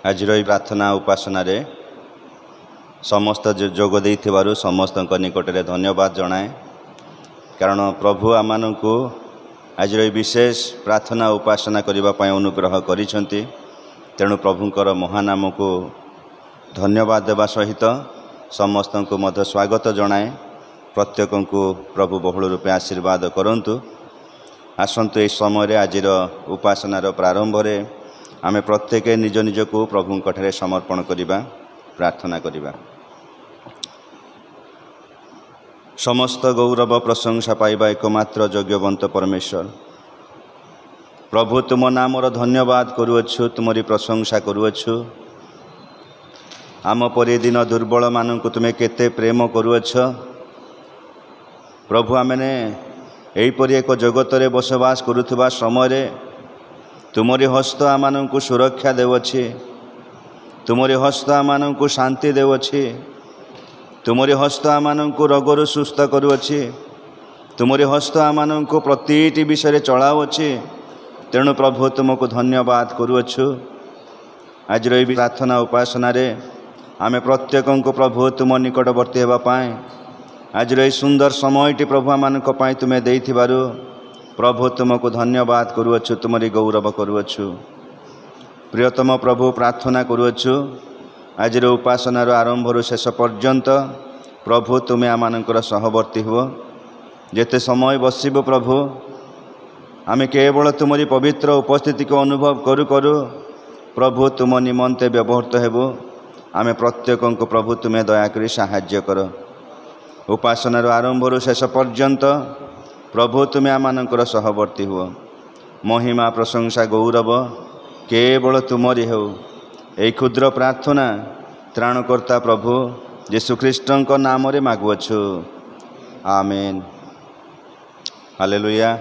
ଆଜିର ଏହି ପ୍ରାର୍ଥନା ଉପାସନା ରେ ସମସ୍ତ ଯୋଗ ଦେଇଥିବାରୁ ସମସ୍ତଙ୍କ ନିକଟରେ ଧନ୍ୟବାଦ ଜଣାଏ। କାରଣ ପ୍ରଭୁ ଆମମାନଙ୍କୁ ଆଜିର ଏହି ବିଶେଷ ପ୍ରାର୍ଥନା ଉପାସନା କରିବା ପାଇଁ ଅନୁଗ୍ରହ କରିଛନ୍ତି। ତେଣୁ ପ୍ରଭୁଙ୍କର ମହାନାମକୁ ଧନ୍ୟବାଦ ଦେବା ସହିତ ସମସ୍ତଙ୍କୁ ମଧ୍ୟ ସ୍ୱାଗତ ଜଣାଏ। ପ୍ରତ୍ୟେକଙ୍କୁ ପ୍ରଭୁ ବହୁଳ ରୂପେ ଆଶୀର୍ବାଦ କରନ୍ତୁ। ଆସନ୍ତୁ ଏହି ସମୟରେ ଆଜିର ଉପାସନାର ପ୍ରାରମ୍ଭରେ ଆମେ ପ୍ରତ୍ୟେକ ନିଜ ନିଜକୁ ପ୍ରଭୁଙ୍କଠାରେ ସମର୍ପଣ କରିବା, ପ୍ରାର୍ଥନା କରିବା। ସମସ୍ତ ଗୌରବ ପ୍ରଶଂସା ପାଇବା ଏକମାତ୍ର ଯୋଗ୍ୟବନ୍ତ ପରମେଶ୍ୱର ପ୍ରଭୁ, ତୁମ ନାମର ଧନ୍ୟବାଦ କରୁଅଛୁ, ତୁମରି ପ୍ରଶଂସା କରୁଅଛୁ। ଆମ ପରି ଦିନ ଦୁର୍ବଳମାନଙ୍କୁ ତୁମେ କେତେ ପ୍ରେମ କରୁଅଛ। ପ୍ରଭୁ, ଆମେ ଏହିପରି ଏକ ଜଗତରେ ବସବାସ କରୁଥିବା ସମୟରେ ତୁମରି ହସ୍ତ ଆମମାନଙ୍କୁ ସୁରକ୍ଷା ଦେଉଅଛି, ତୁମରି ହସ୍ତ ଆମମାନଙ୍କୁ ଶାନ୍ତି ଦେଉଅଛି, ତୁମରି ହସ୍ତ ଆମମାନଙ୍କୁ ରୋଗରୁ ସୁସ୍ଥ କରୁଅଛି, ତୁମରି ହସ୍ତ ଆମମାନଙ୍କୁ ପ୍ରତିଟି ବିଷୟରେ ଚଳାଉଅଛି। ତେଣୁ ପ୍ରଭୁ ତୁମକୁ ଧନ୍ୟବାଦ କରୁଅଛୁ। ଆଜିର ଏହି ପ୍ରାର୍ଥନା ଉପାସନାରେ ଆମେ ପ୍ରତ୍ୟେକଙ୍କୁ ପ୍ରଭୁ ତୁମ ନିକଟବର୍ତ୍ତୀ ହେବା ପାଇଁ ଆଜିର ଏହି ସୁନ୍ଦର ସମୟଟି ପ୍ରଭୁ ଆମମାନଙ୍କ ପାଇଁ ତୁମେ ଦେଇଥିବାରୁ ପ୍ରଭୁ ତୁମକୁ ଧନ୍ୟବାଦ କରୁଅଛୁ, ତୁମରି ଗୌରବ କରୁଅଛୁ। ପ୍ରିୟତମ ପ୍ରଭୁ, ପ୍ରାର୍ଥନା କରୁଅଛୁ ଆଜିର ଉପାସନାର ଆରମ୍ଭରୁ ଶେଷ ପର୍ଯ୍ୟନ୍ତ ପ୍ରଭୁ ତୁମେ ଆମମାନଙ୍କର ସହବର୍ତ୍ତୀ ହୁଅ। ଯେତେ ସମୟ ବସିବ ପ୍ରଭୁ, ଆମେ କେବଳ ତୁମରି ପବିତ୍ର ଉପସ୍ଥିତିକୁ ଅନୁଭବ କରୁ କରୁ ପ୍ରଭୁ ତୁମ ନିମନ୍ତେ ବ୍ୟବହୃତ ହେବୁ। ଆମେ ପ୍ରତ୍ୟେକଙ୍କୁ ପ୍ରଭୁ ତୁମେ ଦୟାକରି ସାହାଯ୍ୟ କର। ଉପାସନାର ଆରମ୍ଭରୁ ଶେଷ ପର୍ଯ୍ୟନ୍ତ ପ୍ରଭୁ ତୁମେ ଆମମାନଙ୍କର ସହବର୍ତ୍ତୀ ହୁଅ। ମହିମା, ପ୍ରଶଂସା, ଗୌରବ କେବଳ ତୁମରି ହେଉ। ଏହି କ୍ଷୁଦ୍ର ପ୍ରାର୍ଥନା ତ୍ରାଣକର୍ତ୍ତା ପ୍ରଭୁ ଯୀଶୁଖ୍ରୀଷ୍ଟଙ୍କ ନାମରେ ମାଗୁଅଛୁ, ଆମେନ୍। ହାଲେଲୁୟା,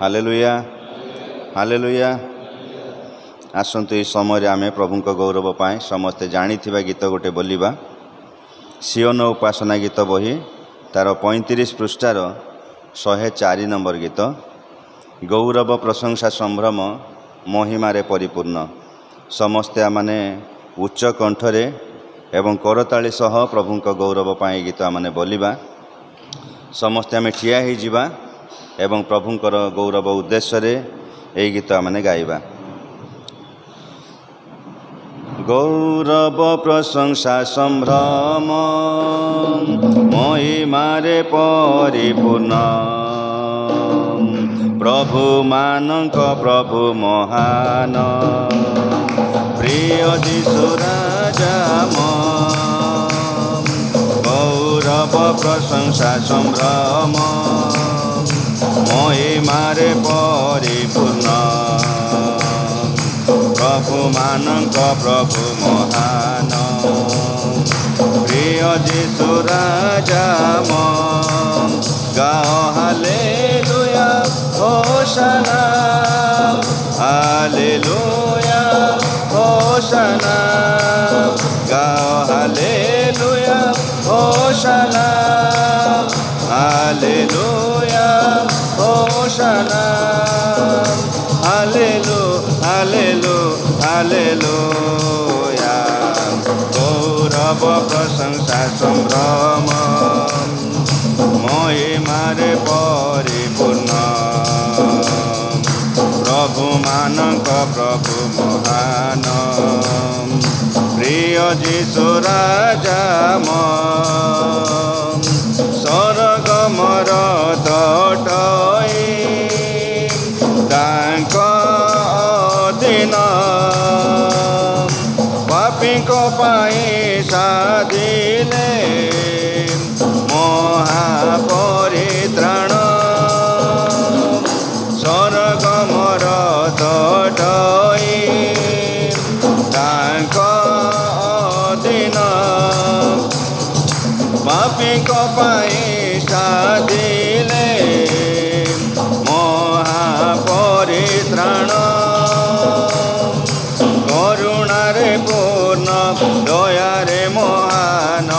ହାଲେଲୁୟା, ହାଲେଲୁୟା। ଆସନ୍ତୁ ଏହି ସମୟରେ ଆମେ ପ୍ରଭୁଙ୍କ ଗୌରବ ପାଇଁ ସମସ୍ତେ ଜାଣିଥିବା ଗୀତ ଗୋଟେ ବୋଲିବା। ସିଓନ ଉପାସନା ଗୀତ ବହି ତାର 35 ପୃଷ୍ଠାର 104 ନମ୍ବର ଗୀତ। ଗୌରବ, ପ୍ରଶଂସା, ସମ୍ଭ୍ରମ ମହିମାରେ ପରିପୂର୍ଣ୍ଣ। ସମସ୍ତେ ଆମମାନେ ଉଚ୍ଚ କଣ୍ଠରେ ଏବଂ କରତାଳି ସହ ପ୍ରଭୁଙ୍କ ଗୌରବ ପାଇଁ ଗୀତ ଆମମାନେ ବୋଲିବା। ସମସ୍ତେ ଆମେ ଠିଆ ହୋଇଯିବା ଏବଂ ପ୍ରଭୁଙ୍କର ଗୌରବ ଉଦ୍ଦେଶ୍ୟରେ ଏହି ଗୀତ ଆମମାନେ ଗାଇବା। ଗୌରବ, ପ୍ରଶଂସା, ସମ୍ଭ୍ରମ ମହିମାରେ ପରିପୂର୍ଣ୍ଣ। ପ୍ରଭୁମାନଙ୍କ ପ୍ରଭୁ ମହାନ, ପ୍ରିୟ ଯୀଶୁ ରାଜା ଗୌରବ, ପ୍ରଶଂସା, ସମ୍ଭ୍ରମ ମହିମାରେ ପରିପୂର୍ଣ୍ଣ। ପ୍ରଭୁମାନଙ୍କ ପ୍ରଭୁ ମହାନ, ପ୍ରିୟ ଯୀଶୁ ରାଜା ଗାଅ ହାଲେଲୁୟା, ହୋଶାନା, ହାଲେଲୁୟା, ହୋଶାନା। ଗାଅ ହାଲେଲୁୟା, ହୋଶାନା, ହାଲେଲୁୟା, ହୋଶାନା। ହାଲେଲୁ, ହାଲେଲୁ, ହାଲେଲୁୟା। ଗୌରବ, ପ୍ରଶଂସା, ସମ୍ଭ୍ରମ ମହିମାରେ ପରିପୂର୍ଣ୍ଣ। ପ୍ରଭୁମାନଙ୍କ ପ୍ରଭୁ ମହାନ, ପ୍ରିୟ ଯୀଶୁ ରାଜା ସରଗମର ତଟଇ ତାଙ୍କ ଦିନ ପାପୀଙ୍କ ପାଇଁ ସାଧିଲେ ମହାପରିତ୍ରାଣ। ସରଗମର ତଟଇ ତାଙ୍କ ଦିନ ପାପୀଙ୍କ ପାଇଁ ସାଧିଲେ ମହାପରିତ୍ରାଣ। କରୁଣାରେ ପୂର୍ଣ୍ଣ, ଦୟାରେ ମହାନ,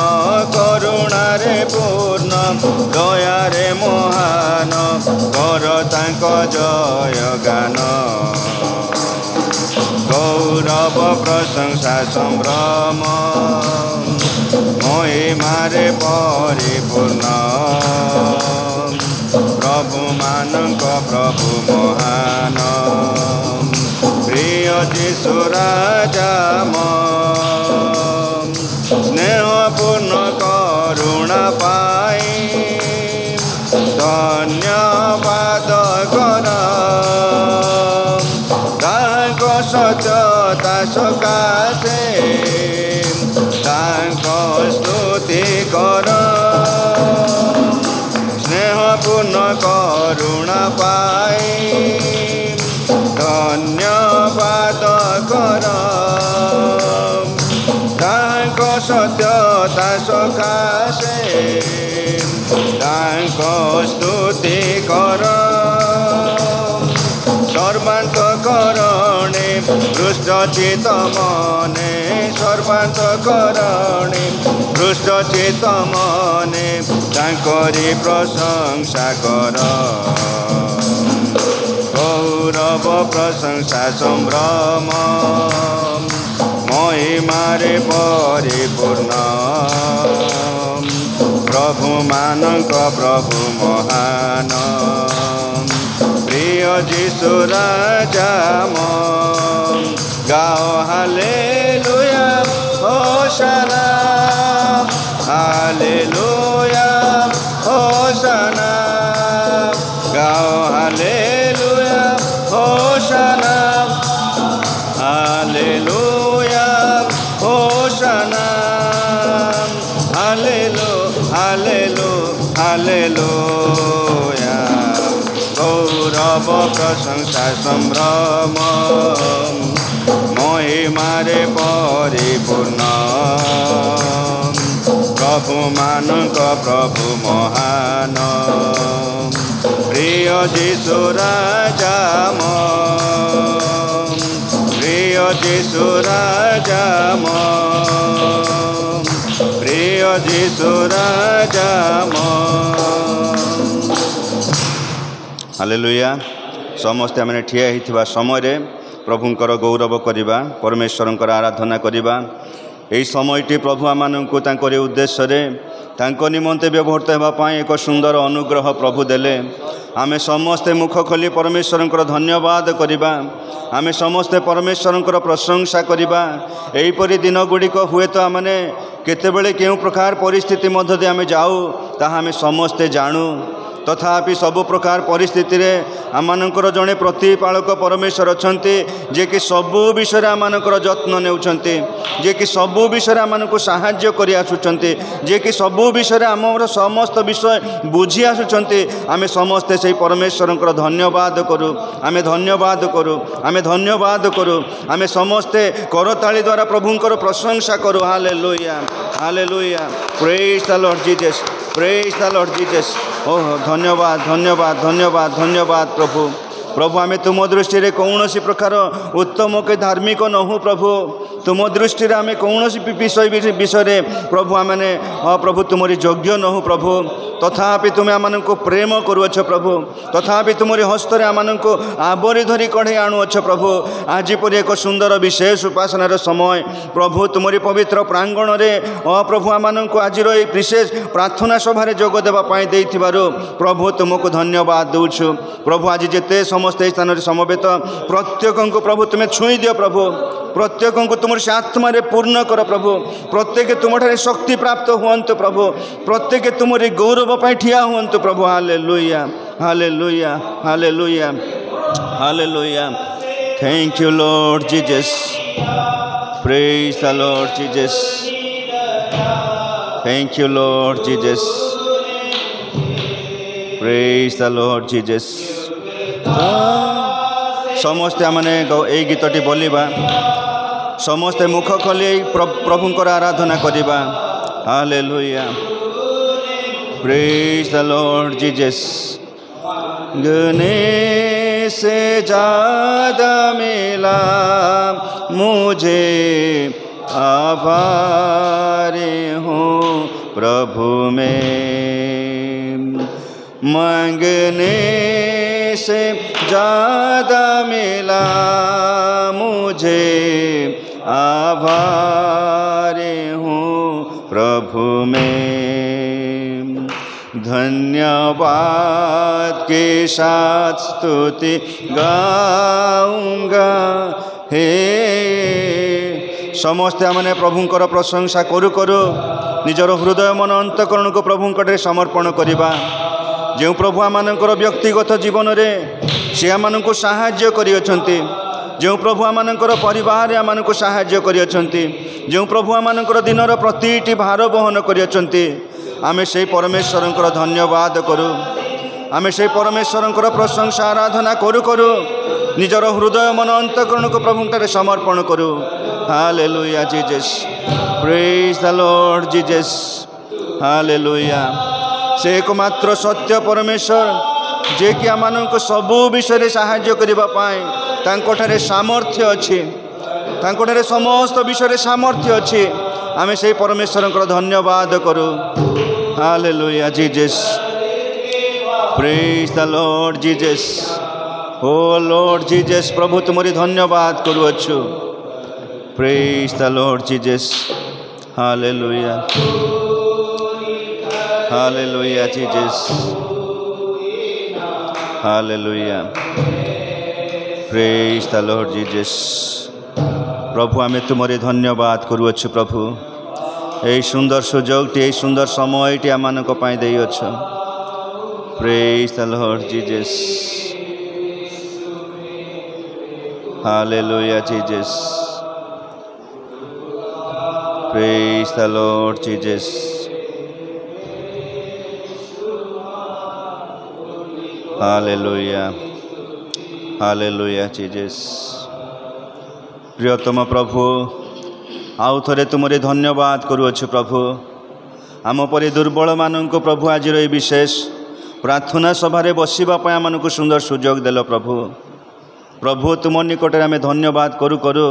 କରୁଣାରେ ପୂର୍ଣ୍ଣ, ଦୟାରେ ମହାନ, କର ତାଙ୍କ ଜୟ ଗାନ। ଗୌର गौरव प्रशंसा संभ्रम महिमारे परिपूर्ण प्रभु मानक प्रभु महान प्रिय जीशु राजा स्नेहपूर्ण करुणा पाई धन्यवाद कर ताको सत्यता सकाशे ताको स्तुति कर स्नेहपूर्ण करुणा पाई धन्यवाद कर ताको सत्यता सकाशे ताको स्तुति कर सर्वान्तकरणे हृष्टचित्त मने सर्वान्तकरणे हृष्टचित्त मने तांकरी प्रशंसा कर गौरव प्रशंसा संभ्रम महिमारे परिपूर्ण प्रभु मानक प्रभु महान प्रिय जीशु राजा गाओ हालेलुया होशाना हालेलुया होशाना गाओ हालेलुया होशाना हालेलुया होशाना हालेलु हालेलु हालेलुया गौरव प्रशंसा संभ्रम महिमारे परिपूर्ण प्रभु मानक प्रभु महान प्रिय जीशु राजा प्रिय जीशु राजा प्रिय जीशु राजा हालेलुया समस्ते आम ठिया होता समय प्रभुंकर गौरव करवा परमेश्वरंकर आराधना करवा यही समयटी प्रभु आमको उद्देश्य तांको निमंते व्यवहृत होगापाई एक सुंदर अनुग्रह प्रभु देले आमे समस्ते मुख खोली परमेश्वरंकर धन्यवाद करवा आमे समस्ते परमेश्वरंकर प्रशंसा करवा एहीपरि दिन गुड़िक हुए तो आमने केतेबेले केउ प्रकार परिस्थिति मध्य आमे जाऊ ताहा आमे समस्ते जानू तथापि सबु प्रकार परिस्थिति रे आमनकर जड़े प्रतिपालक परमेश्वर अछंती जे कि सबु विषय आमनकर जत्न नेउछंती जे कि सबु विषय आमनको साहाय्य करि आसुछंती जे कि सबु विषय आमर समस्त विषय बुझी आसुछंती आमे समस्ते से परमेश्वरंकर धन्यवाद करू आमे धन्यवाद करू आमे धन्यवाद करू आमे समस्ते करताली द्वारा प्रभुंकर प्रशंसा करू हालेलुया हालेलुया praise the Lord Jesus praise the Lord Jesus ओह धन्यवाद धन्यवाद धन्यवाद धन्यवाद प्रभु प्रभु आमे तुम दृष्टि रे कौन प्रकार उत्तम के धार्मिक नहु प्रभु तुम दृष्टि रे आमे कौन विषय प्रभु आमने प्रभु तुमरी योग्य नहु प्रभु तथापि तुम्हें आमको प्रेम करुअछ प्रभु तथापि तुमरी हस्तर आमको आवरी धरी कढ़े आणुअछ प्रभु आज पर एक सुंदर विशेष उपासनार समय प्रभु तुमरी पवित्र प्रांगण रे प्रभु आमको आज विशेष प्रार्थना सभा जोग देवाई देथिबारु प्रभु तुमको धन्यवाद दूछु प्रभु आज जेते समस्त स्थान समवेत प्रत्येक को प्रभु तुम्हें छुई दियो प्रभु प्रत्येक को तुम आत्मा पूर्ण कर प्रभु प्रत्येक तुम शक्ति प्राप्त हुअन्तु प्रभु प्रत्येक तुमरी गौरव पाई ठिया हुअन्तु प्रभु हालेलुया हालेलुया हालेलुया हालेलुया thank you Lord Jesus praise the Lord Jesus thank you Lord Jesus praise the Lord Jesus समस्ते आमने यही गीतटी बोलिबा समस्ते मुख खोली प्रभुंकर आराधना करिबा hallelujah praise the Lord Jesus गने से ज़्यादा मिला मुझे आभारी हूँ प्रभु में मांगने से ज़्यादा मिला मुझे आभारी हूँ प्रभु में, धन्यवाद के साथ स्तुति गाऊंगा। हे समस्ते आमने प्रभुंकर प्रशंसा करू करू निजर हृदय मन अंतकरण को प्रभुंकटे समर्पण करिबा। जो प्रभु आमनकर व्यक्तिगत जीवन रे से आमनकु साहाय्य करियछंती, जो प्रभु आमनकर परिवार आमनकु साहाय्य करियछंती, जो प्रभु आमनकर दिनर प्रतिटी भार बहन करियछंती, आमे से परमेश्वरंकर धन्यवाद करू। आमे से परमेश्वरंकर प्रशंसा आराधना करू करू निजर हृदय मन अंतकरण को प्रभुंकटे समर्पण करू। हालेलुया Jesus, praise the Lord Jesus, hallelujah. से एकमात्र सत्य परमेश्वर जे कि आमनक सबु विषय साहाय्य करिबा पाए तांकोठारे सामर्थ्य अछि, तांकोठारे समस्त विषय सामर्थ्य अछि। आमे से परमेश्वरंकर धन्यवाद करू। हालेलुया Jesus, praise the Lord Jesus, O Lord Jesus. प्रभु तुमरी धन्यवाद करू अच्छु। प्रेज द लॉर्ड जीसस, हालेलुया, हालेलुया जीसस, हालेलुया, प्रेज द लॉर्ड जीसस। प्रभु आमे तुमरे धन्यवाद करू अच्छु। प्रभु यही सुंदर सुजोगटी, यही सुंदर समयटी आमानक पाई देई अच्छु। Praise the Lord Jesus, hallelujah Jesus, praise the Lord Jesus, हालेलुया, हालेलुया जीसस। प्रियतम प्रभु आउ थरे तुमरे धन्यवाद करूछु। प्रभु आम परि दुर्बल मानक प्रभु आज ये विशेष प्रार्थना सभार बसवा आमको सुंदर सुजोग देल। प्रभु प्रभु तुम निकट आम धन्यवाद करू करू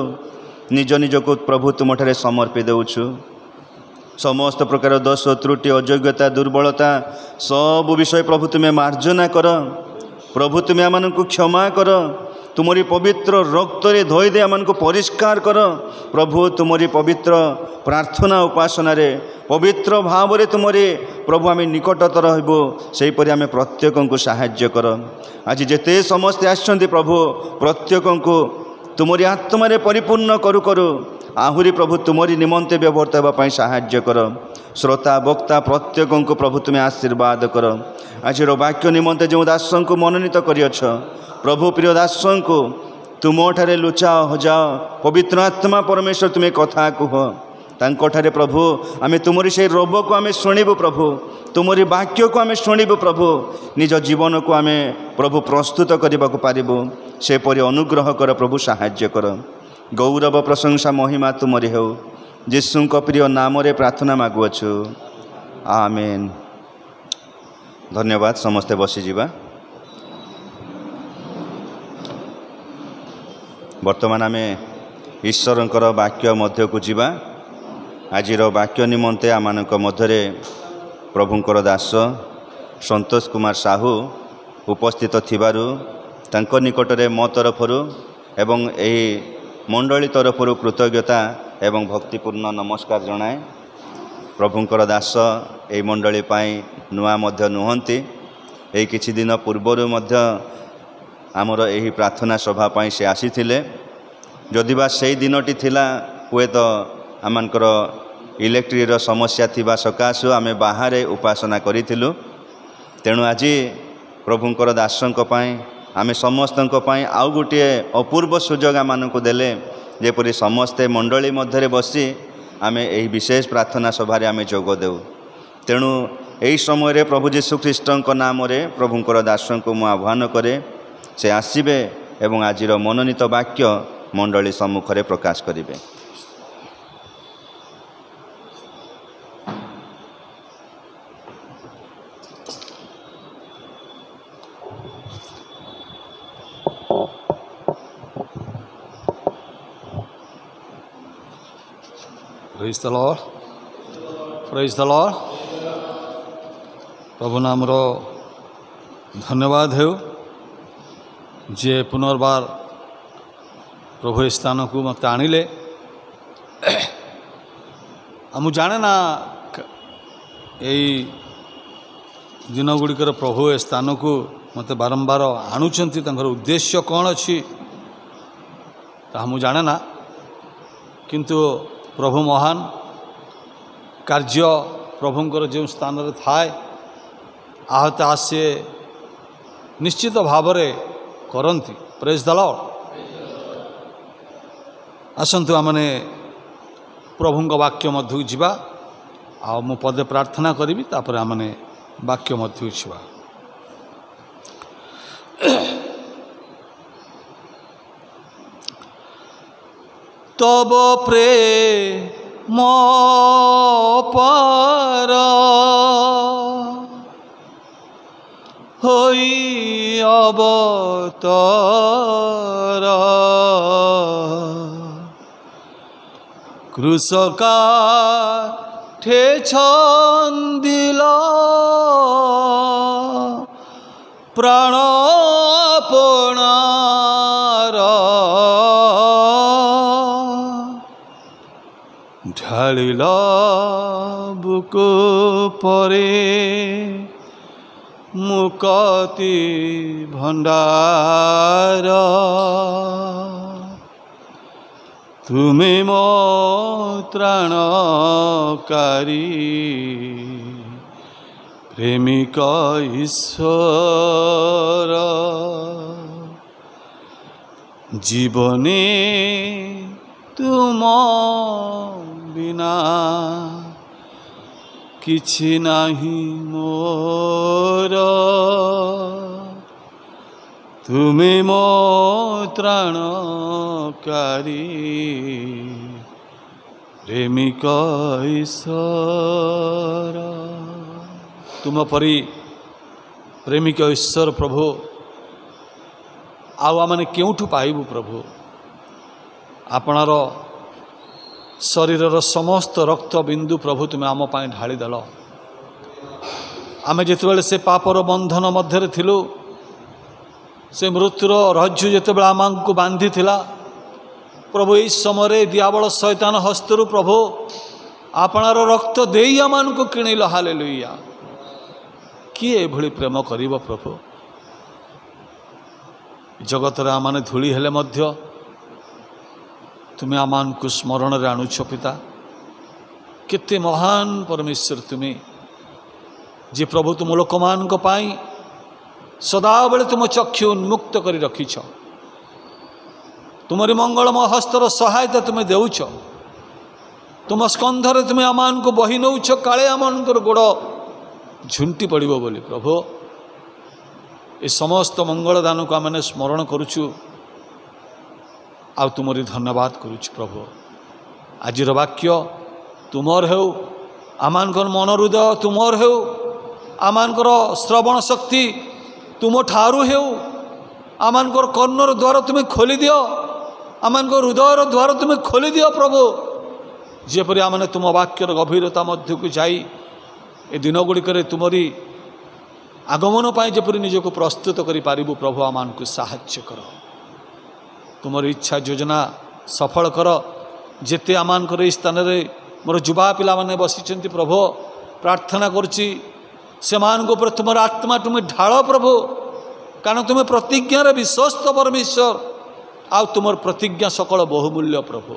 निज निज को प्रभु तुमठारे समर्पी देउछु। समस्त प्रकार दोष त्रुटि अयोग्यता दुर्बलता सब विषय प्रभु तुम्हें मार्जना कर। प्रभु तुम्हें आमको क्षमा कर। तुमरी पवित्र रक्त रे धोई दे आमको परिष्कार कर। प्रभु तुमरी पवित्र प्रार्थना उपासना रे पवित्र भाव रे तुमरे प्रभु आम निकटतर रहबो सेहीपरि आम प्रत्येक को साहाय्य कर। आज जेते समस्ते आछंती प्रभु प्रत्येक को तुमरी आत्मा रे परिपूर्ण करू करू आहुरी प्रभु तुमरी निमंते व्यवहृत होगापाई साहाय्य कर। श्रोता वक्ता प्रत्येक को प्रभु तुम्हें आशीर्वाद कर। आज वाक्य निमंते जो दास को मनोनीत करियछ प्रभु प्रिय दास को तुम ठारे लुचाओ हजाओ। पवित्र आत्मा परमेश्वर तुम्हें कथा कुह तांकोठारे प्रभु आम तुमरी से रब को आम शुणु। प्रभु तुमरी वाक्य को आम शुणु। प्रभु निज जीवन को आम प्रभु प्रस्तुत करने को पारिबु सेपरि अनुग्रह कर। प्रभु साहाय्य कर। गौरव प्रशंसा महिमा तुमरी हो। यीशु प्रिय नाम रे प्रार्थना मागुअछु, आमेन। धन्यवाद। समस्ते बसी जीवा। वर्तमान आम ईश्वरंकर वाक्य मध्य को जीवा। आजिर वाक्य निमंते आमानक मध्यरे प्रभुंकर दास संतोष कुमार साहू उपस्थित थिबारु तांको निकटरे मो तरफरु एवं एही मंडली तरफरु कृतज्ञता एवं भक्तिपूर्ण नमस्कार जनाए। प्रभुंकर दास एही मंडली पाई नुआ मध्य नुहंती। एही किछि दिन पूर्वरु मध्य आमर एही प्रार्थना सभा पाई से आसीथिले। जदिबा सेही दिनटी थिला हुए तो आमनकर इलेक्ट्रिर समस्या थिबा सकाशु आमे बाहरे उपासना करिथिलु। तेणु आज प्रभुंकर दासंक पाई आमे समस्तंक पाई आउ गोटे अपूर्व सुजोग आमनकु देले जेपरि समस्ते मंडली मध्यरे बसी आमे एही विशेष प्रार्थना सभारे आमे जोग देउ। तेणु एही समय रे प्रभु यीशु ख्रीष्टंक नाम रे प्रभुंकर दासंको मु आह्वान करे से आसीबे एवं आजिर मनोनीत वाक्य मंडली सम्मुखरे प्रकाश करिवे। Praise the Lord. Praise the Lord. प्रभु नाम रो धन्यवाद है जे पुनर्बार प्रभु स्थान को मत आणिले ମୁଁ ଜାଣେ ନା ଏଇ ଦିନ ଗୁଡ଼ିକର ପ୍ରଭୁ ଏ ସ୍ଥାନକୁ ମୋତେ ବାରମ୍ବାର ଆଣୁଛନ୍ତି, ତାଙ୍କର ଉଦ୍ଦେଶ୍ୟ କ'ଣ ଅଛି ତାହା ମୁଁ ଜାଣେ ନା, କିନ୍ତୁ ପ୍ରଭୁ ମହାନ କାର୍ଯ୍ୟ ପ୍ରଭୁଙ୍କର ଯେଉଁ ସ୍ଥାନରେ ଥାଏ ଆହତ ଆସେ ନିଶ୍ଚିତ ଭାବରେ କରନ୍ତି। ପ୍ରେଜ୍ ଦ ଲର୍ଡ। ଆସନ୍ତୁ ଆମମାନେ ପ୍ରଭୁଙ୍କ ବାକ୍ୟ ମଧ୍ୟକୁ ଯିବା, ଆଉ ମୁଁ ପଦେ ପ୍ରାର୍ଥନା କରିବି, ତାପରେ ଆମମାନେ ବାକ୍ୟ ମଧ୍ୟକୁ ଯିବା। ତବ ପ୍ରେମ ପାର ହୋଇ ଅବତାର କ୍ରୁଶ କାଠେ ଛନ୍ଦିଲ ପ୍ରାଣ ଆପଣାର ଢାଳିଲ ବୁକୁ ପରେ ମୁକତି ଭଣ୍ଡାର ତୁମେ ମୋ ତ୍ରାଣକାରୀ ପ୍ରେମିକ ଈଶ୍ୱର ଜୀବନେ ତୁମ ବିନା କିଛି ନାହିଁ ମୋର ତୁମେ ମୋ ତ୍ରାଣକାରୀ ପ୍ରେମିକ ଈଶ୍ୱର। ତୁମ ପରି ପ୍ରେମିକ ଈଶ୍ୱର ପ୍ରଭୁ ଆଉ ଆମେ କେଉଁଠୁ ପାଇବୁ ପ୍ରଭୁ? ଆପଣାର ଶରୀରର ସମସ୍ତ ରକ୍ତ ବିନ୍ଦୁ ପ୍ରଭୁ ତୁମେ ଆମ ପାଇଁ ଢାଳିଦେଲ। ଆମେ ଯେତେବେଳେ ସେ ପାପର ବନ୍ଧନ ମଧ୍ୟରେ ଥିଲୁ, ସେ ମୃତ୍ୟୁର ରଜ୍ଜୁ ଯେତେବେଳେ ଆମକୁ ବାନ୍ଧିଥିଲା ପ୍ରଭୁ, ଏହି ସମୟରେ ଦିଆବଳ ଶୈତାନ ହସ୍ତରୁ ପ୍ରଭୁ ଆପଣାର ରକ୍ତ ଦେଇ ଆମମାନଙ୍କୁ କିଣିଲ। ହାଲେଲୁୟା। କିଏ ଏଭଳି ପ୍ରେମ କରିବ ପ୍ରଭୁ? ଜଗତରେ ଆମମାନେ ଧୂଳି ହେଲେ ମଧ୍ୟ ତୁମେ ଆମମାନଙ୍କୁ ସ୍ମରଣରେ ଆଣୁଛ ପିତା। କେତେ ମହାନ ପରମେଶ୍ୱର ତୁମେ, ଯେ ପ୍ରଭୁ ତୁମ ଲୋକମାନଙ୍କ ପାଇଁ ସଦାବେଳେ ତୁମ ଚକ୍ଷୁ ଉନ୍ମୁକ୍ତ କରି ରଖିଛ। ତୁମରି ମଙ୍ଗଳମୟ ହସ୍ତର ସହାୟତା ତୁମେ ଦେଉଛ। ତୁମ ସ୍କନ୍ଧରେ ତୁମେ ଆମମାନଙ୍କୁ ବହି ନେଉଛ, କାଳେ ଆମମାନଙ୍କର ଗୋଡ଼ ଝୁଣ୍ଟି ପଡ଼ିବ ବୋଲି। ପ୍ରଭୁ, ଏ ସମସ୍ତ ମଙ୍ଗଳ ଦାନକୁ ଆମେ ସ୍ମରଣ କରୁଛୁ, ଆଉ ତୁମରି ଧନ୍ୟବାଦ କରୁଛୁ ପ୍ରଭୁ। ଆଜିର ବାକ୍ୟ ତୁମର ହେଉ, ଆମମାନଙ୍କର ମନ ହୃଦୟ ତୁମର ହେଉ, ଆମମାନଙ୍କର ଶ୍ରବଣ ଶକ୍ତି ତୁମ ଠାରୁ ହେଉ। ଆମମାନଙ୍କର କର୍ଣ୍ଣର ଦ୍ୱାର ତୁମେ ଖୋଲିଦିଅ, ଆମମାନଙ୍କ ହୃଦୟର ଦ୍ୱାର ତୁମେ ଖୋଲିଦିଅ ପ୍ରଭୁ, ଯେପରି ଆମେ ତୁମ ବାକ୍ୟର ଗଭୀରତା ମଧ୍ୟକୁ ଯାଇ ଏ ଦିନ ଗୁଡ଼ିକରେ ତୁମରି ଆଗମନ ପାଇଁ ଯେପରି ନିଜକୁ ପ୍ରସ୍ତୁତ କରିପାରିବୁ। ପ୍ରଭୁ, ଆମମାନଙ୍କୁ ସାହାଯ୍ୟ କର, ତୁମର ଇଚ୍ଛା ଯୋଜନା ସଫଳ କର। ଯେତେ ଆମମାନଙ୍କର ଏହି ସ୍ଥାନରେ ମୋର ଯୁବା ପିଲାମାନେ ବସିଛନ୍ତି ପ୍ରଭୁ, ପ୍ରାର୍ଥନା କରୁଛି ସେମାନଙ୍କ ଉପରେ ତୁମର ଆତ୍ମା ତୁମେ ଢାଳ ପ୍ରଭୁ, କାରଣ ତୁମେ ପ୍ରତିଜ୍ଞାର ବିଶ୍ୱସ୍ତ ପରମେଶ୍ୱର, ଆଉ ତୁମର ପ୍ରତିଜ୍ଞା ସକଳ ବହୁମୂଲ୍ୟ ପ୍ରଭୁ।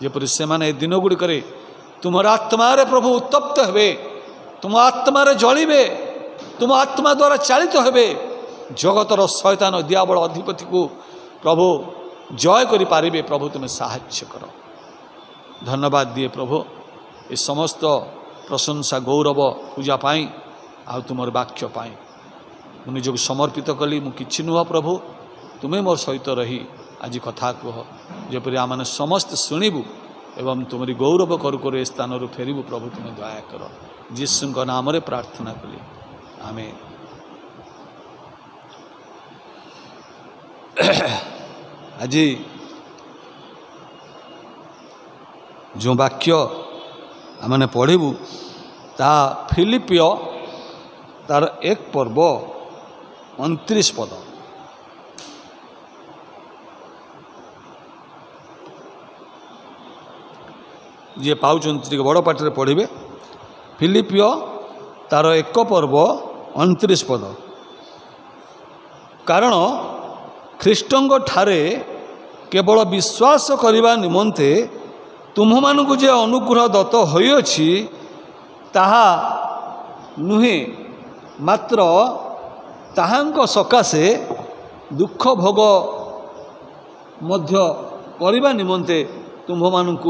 ଯେପରି ସେମାନେ ଏ ଦିନ ଗୁଡ଼ିକରେ ତୁମର ଆତ୍ମାରେ ପ୍ରଭୁ ଉତ୍ତପ୍ତ ହେବେ, ତୁମ ଆତ୍ମାରେ ଜଳିବେ, ତୁମ ଆତ୍ମା ଦ୍ୱାରା ଚାଳିତ ହେବେ, ଜଗତର ଶୈତାନ ଦିଆବଳ ଅଧିପତିକୁ ପ୍ରଭୁ ଜୟ କରିପାରିବେ। ପ୍ରଭୁ, ତୁମେ ସାହାଯ୍ୟ କର। ଧନ୍ୟବାଦ ଦିଏ ପ୍ରଭୁ ଏ ସମସ୍ତ ପ୍ରଶଂସା ଗୌରବ ପୂଜା ପାଇଁ, ଆଉ ତୁମର ବାକ୍ୟ ପାଇଁ ମୁଁ ନିଜକୁ ସମର୍ପିତ କଲି। ମୁଁ କିଛି ନୁହଁ ପ୍ରଭୁ, ତୁମେ ମୋର ସହିତ ରହି ଆଜି କଥା କୁହ, ଯେପରି ଆମେ ସମସ୍ତେ ଶୁଣିବୁ ଏବଂ ତୁମରି ଗୌରବ କରୁ କରୁ ଏ ସ୍ଥାନରୁ ଫେରିବୁ। ପ୍ରଭୁ, ତୁମେ ଦୟା କର। ଯୀଶୁଙ୍କ ନାମରେ ପ୍ରାର୍ଥନା କଲି, ଆମେନ୍। ଆଜି ଯେଉଁ ବାକ୍ୟ ଆମେ ପଢ଼ିବୁ ତାହା ଫିଲିପିୟ ତାର 1 ପର୍ବ 29 ପଦ। जी पाँच बड़ पार्टी पढ़े फिलिपिय तार 1 पर्व 29 पद। कारण ख्रीष्टंग ठारे केवल विश्वास करने निमंते तुम मानक जे अनुग्रह दत्त होइछि ताहा नुहे मात्र ताहांक सकाशे दुख भोग मध्य करने निमंते तुम मानक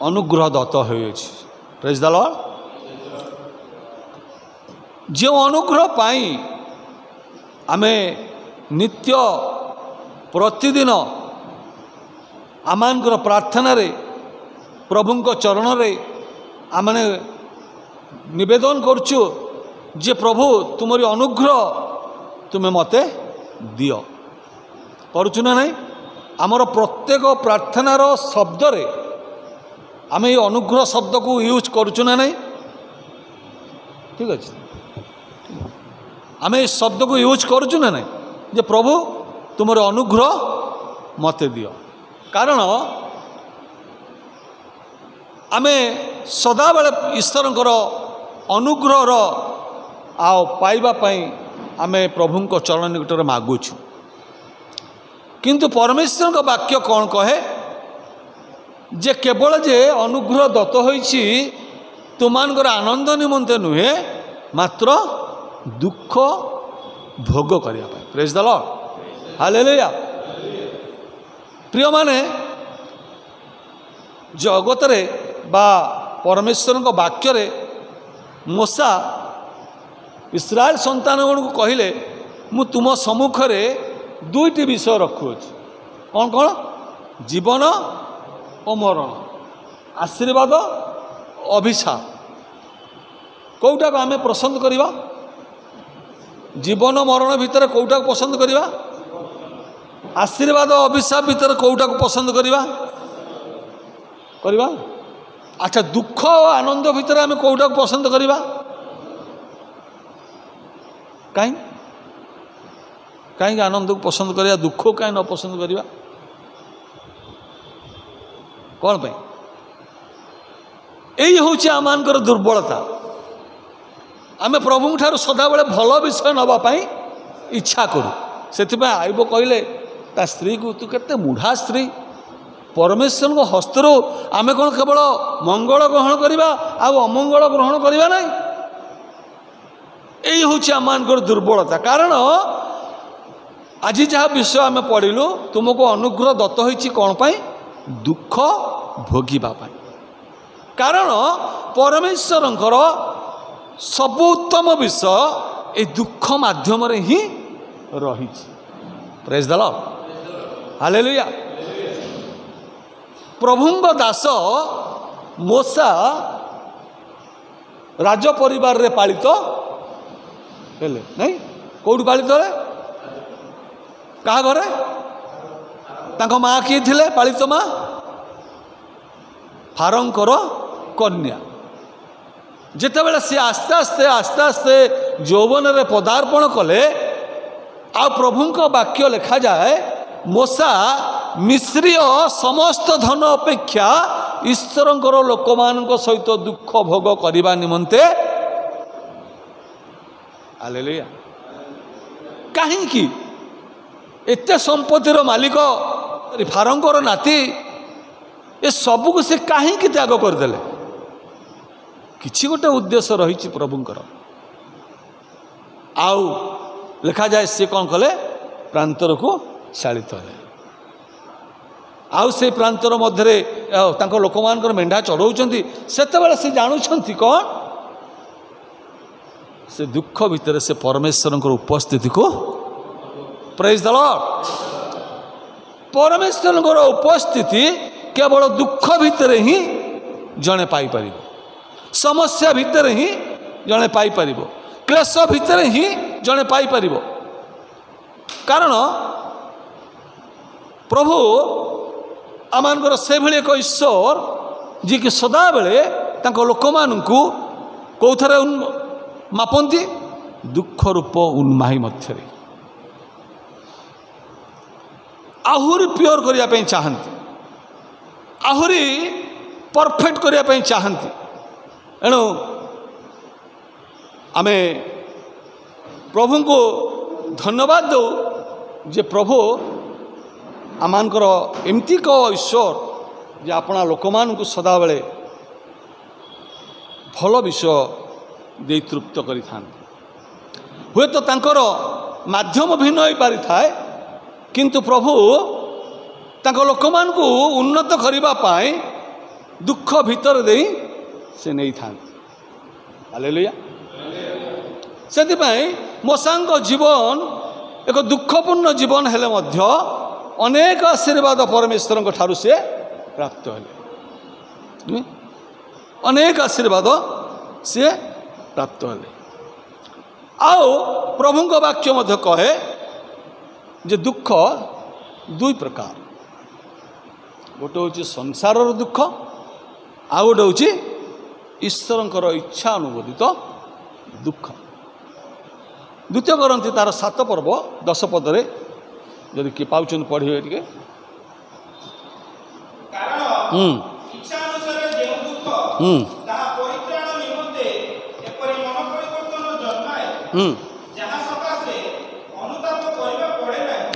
अनुग्रह दत्त होइछि। Praise the Lord. जो अनुग्रह पाई आमे नित्य प्रतिदिन आमानकर प्रार्थना रे प्रभुंक चरण रे आमने निवेदन करछु जे प्रभु तुमरी अनुग्रह तुमे मते दियो करूछु ना नहीं। आमर प्रत्येक प्रार्थनार शब्द रे आमे ये अनुग्रह शब्द को यूज करूछु ना नहीं। ठीक अच्छे आमे इस शब्द को यूज करूछु ना नहीं जे प्रभु तुमर अनुग्रह मते दियो। कारण आमे सदा बेले ईश्वरंकर अनुग्रहर आओ पाइबा पाई आमे प्रभुंक चरण निकटरे मागुछु। किंतु परमेश्वर का वाक्य कौन कहे जे केवल जे अनुग्रह दत्त होइछि तुमानकर आनंद निमंते नुहे मात्र दुख भोग करिया पाई। Praise the Lord. हालेलुया। प्रिय माने जगत रे बा परमेश्वर का वाक्य रे मूसा इस्राएल संतान को कहले मु तुम सम्मुख रे दुईटी विषय रखुअछि। कौन कौन? जीवन और मरण, आशीर्वाद अभिशाप। कौटा को आमे पसंद करिबा? जीवन मरण भितर कौटा को पसंद करिबा? आशीर्वाद अभिशाप भितर कौटा को पसंद करिबा? अच्छा दुख और आनंद भितर आमे कौटा को पसंद करिबा? कहीं कहीं आनंद को पसंद करिया दुख को कहीं न पसंद करिबा? कौन पे? यही हूँ आमानकर दुर्बलता। आमे प्रभु ठार सदा बेले भल विषय नवा पाई इच्छा करूँ। से आईब कहले ता स्त्री को तू केते मुढ़ा स्त्री, परमेश्वर को हस्तरू आमे कौन केवल मंगल ग्रहण करवा आउ अमंगल ग्रहण करवा नहीं। यही हूँ आमानकर दुर्बलता। कारण आज जहाँ विषय आमे पढ़िलु तुमको अनुग्रह दत्त होइछि कौन पाई? दुख भोगिबा पाई। कारण परमेश्वरंकर सबु उत्तम विषय ए दुख माध्यम रे ही रही। Praise the Lord. हालेलुया। प्रभुंग दास मूसा राज परिवार रे पालित हेले नहीं। कौटी पालित रे? कहा घरे? तांको माँ किए थिले पालित माँ? फारंकर कन्या। जितेबाला सी आस्ते आस्ते आस्ते आस्ते यौवन रे पदार्पण कले आ प्रभुंक वाक्य लिखा जाए मूसा मिश्रीय समस्त धन अपेक्षा ईश्वरंकर लोकमानक सहित दुख भोग करने निमंते हालेलुया। कहीं एते संपत्तिर मालिक फारंकर नाती ए सबू को से कहीं त्याग करदेले? किछि गोटे उद्देश्य रही प्रभुंकर। आउ लिखा जाए सी कौन कले? प्रांतर को शालित है। आउ से प्रांतर मध्य तांको लोक मानकर मेंढा चढ़ाउछंती सेतेबेले से जानुछंती कौन? से दुख भितर से परमेश्वरंकर उपस्थिति को प्रेज द लॉर्ड। परमेश्वरंकर उपस्थिति केवल दुख भितर ही जड़े पाई परिबो, समस्या भितर ही जड़े पाई परिबो, क्लेश भितर ही जड़े पाई परिबो। कारण प्रभु आमानकर से भली एक ईश्वर जी कि सदा बेले तांको लोक मानकु कौथरे मापंती? दुख रूप उन्माही मध्य आहुरी प्योर करने चाहती, आहुरी परफेक्ट करने चाहती। एणु आमे प्रभु को धन्यवाद दो जे प्रभु आमानकर एमती को ईश्वर जे अपना लोक मान को सदा बेले भल विषय दे तृप्त करि हुए तो तांकर माध्यम भिन्न हो पारि थाए किंतु प्रभु तांको लोक मान को उन्नत करिबा पाए दुख भीतर दे से नहीं थांती। हालेलुया। सेति पई मोसांग जीवन एक दुखपूर्ण जीवन हेले मध्य अनेक आशीर्वाद परमेश्वर ठारू से प्राप्त हेले, अनेक आशीर्वाद से प्राप्त हेले। आओ प्रभु वाक्य मध्य कहे जे दुख दुई प्रकार, गोटे हूँ संसार दुख आउ गोटे हूँ ईश्वर इच्छा अनुबोधित दुख। द्वितीय करंती तार 7 पर्व 10 पदरे जदि किए पाउछन पढ़िए टिके।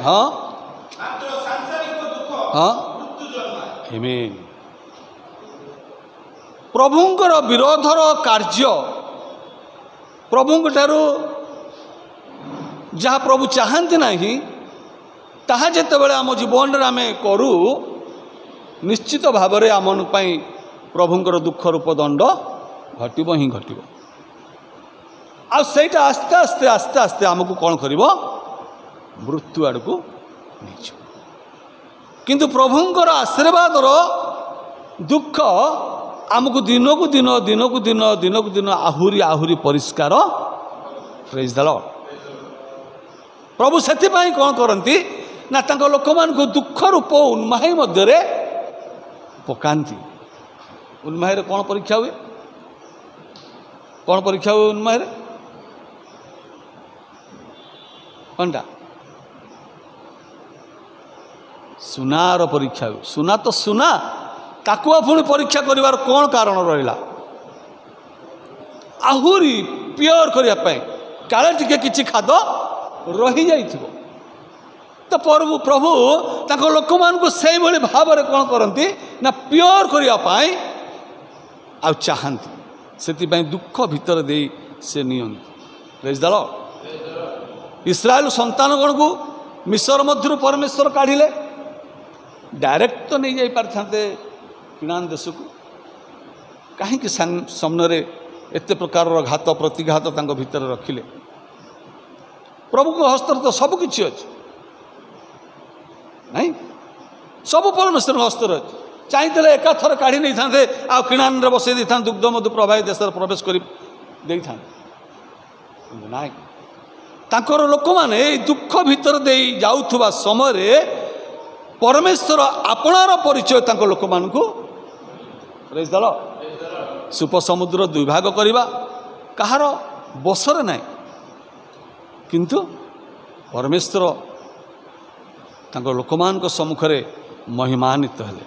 हाँ हाँ आमेन। प्रभुंकर विरोधर कार्य प्रभु ठारू जहाँ प्रभु चाहती नहीं ताहा जेतेबेले आम जीवन रे आमे करू निश्चित भाव में आम प्रभुंकर दुख रूप दंड घटिब ही घटिब। आ सेटा आस्ते आस्ते आस्ते आस्ते आमको कौन करिब मृत्यु आड़ को नहीं। किंतु प्रभुंकर आशीर्वादर दुख आमको दिनकू दिन दिनकू दिन दिनकू दिन आहुरी आहुरी परिष्कार। Praise the Lord. प्रभु से कौन करती ना तांको लोक मान को दुख रूप उन्माही मध्य पकांती। उन्माही रे कौन परीक्षा हुए, कौन परीक्षा हुए उन्माही रे कौनटा सुनार परीक्षा हुए। सुना तो सुना ताकू पुणी परीक्षा करिवार कौन कारण रहिला आहुरी प्योर करने काले टिके किछि खाद रही जाइथिबो। तो प्रभु प्रभु ताको लोक मान को से भली भाव में कौन करती ना प्योर करने आ चाहती से दुख भीतर दे से नियंती। Praise the Lord. इस्राएल संतान गण को मिस्र मध्य परमेश्वर काढ़िले डायरेक्ट तो नहीं जाई पारथांते किणान देश को कहीं सामने एत प्रकार घात प्रतिघात तांको भीतर रखिले। प्रभु को हस्तर तो सब किछि अछि नहीं, सब परमेश्वर हस्तर अछि। चाहिए एका थर काढ़ी नहीं था आ किणान बसई दे था दुग्ध मधु प्रभावित देश प्रवेश कर नाई तांकर लोक माने दुख भीतर दे जाउथुबा समय परमेश्वर आपणार परिचय तांको लोक मान को प्रेज द लॉर्ड सुप समुद्र दुई भाग करवा कहार बसर नाई किंतु परमेश्वर तांको लोक मान को सम्मुखरे महिमान्वित हेले।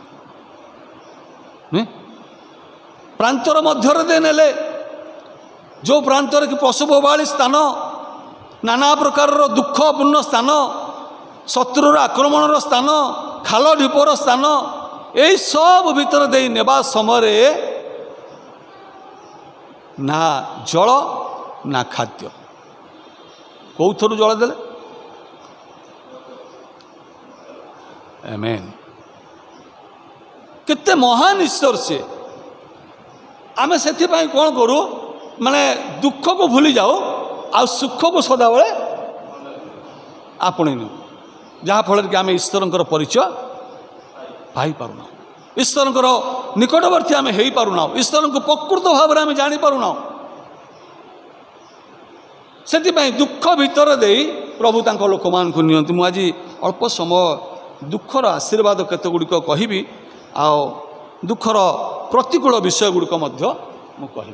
प्रांतर मध्यर दे नेले जो प्रांतर की पशुभवाड़ी स्थान नाना प्रकार दुखपूर्ण स्थान शत्रुर आक्रमणर स्थान खाल ढीपर स्थान यही सब भीतर दे नेबा समय ना जल ना खाद्य कौथरु जल देले आमेन। केते महान ईश्वर से आमे सेथि पई कोन करू माने दुख को भूली जाओ आ सुख को सदा बेले आपणे नु जहाँ फल कि आम ईश्वर परिचय पाई पारुना ईश्वर निकटवर्ती आम हो पारुना ईश्वर को प्रकृत भाव में आम जापारुना से दुख भीतर दे प्रभु तांको लोक मान को नियंती। मु आज अल्प समय दुखर आशीर्वाद केते गुड़िक कहबी आ दुखर प्रतिकूल विषय गुड़िक मध्य मु कहबी।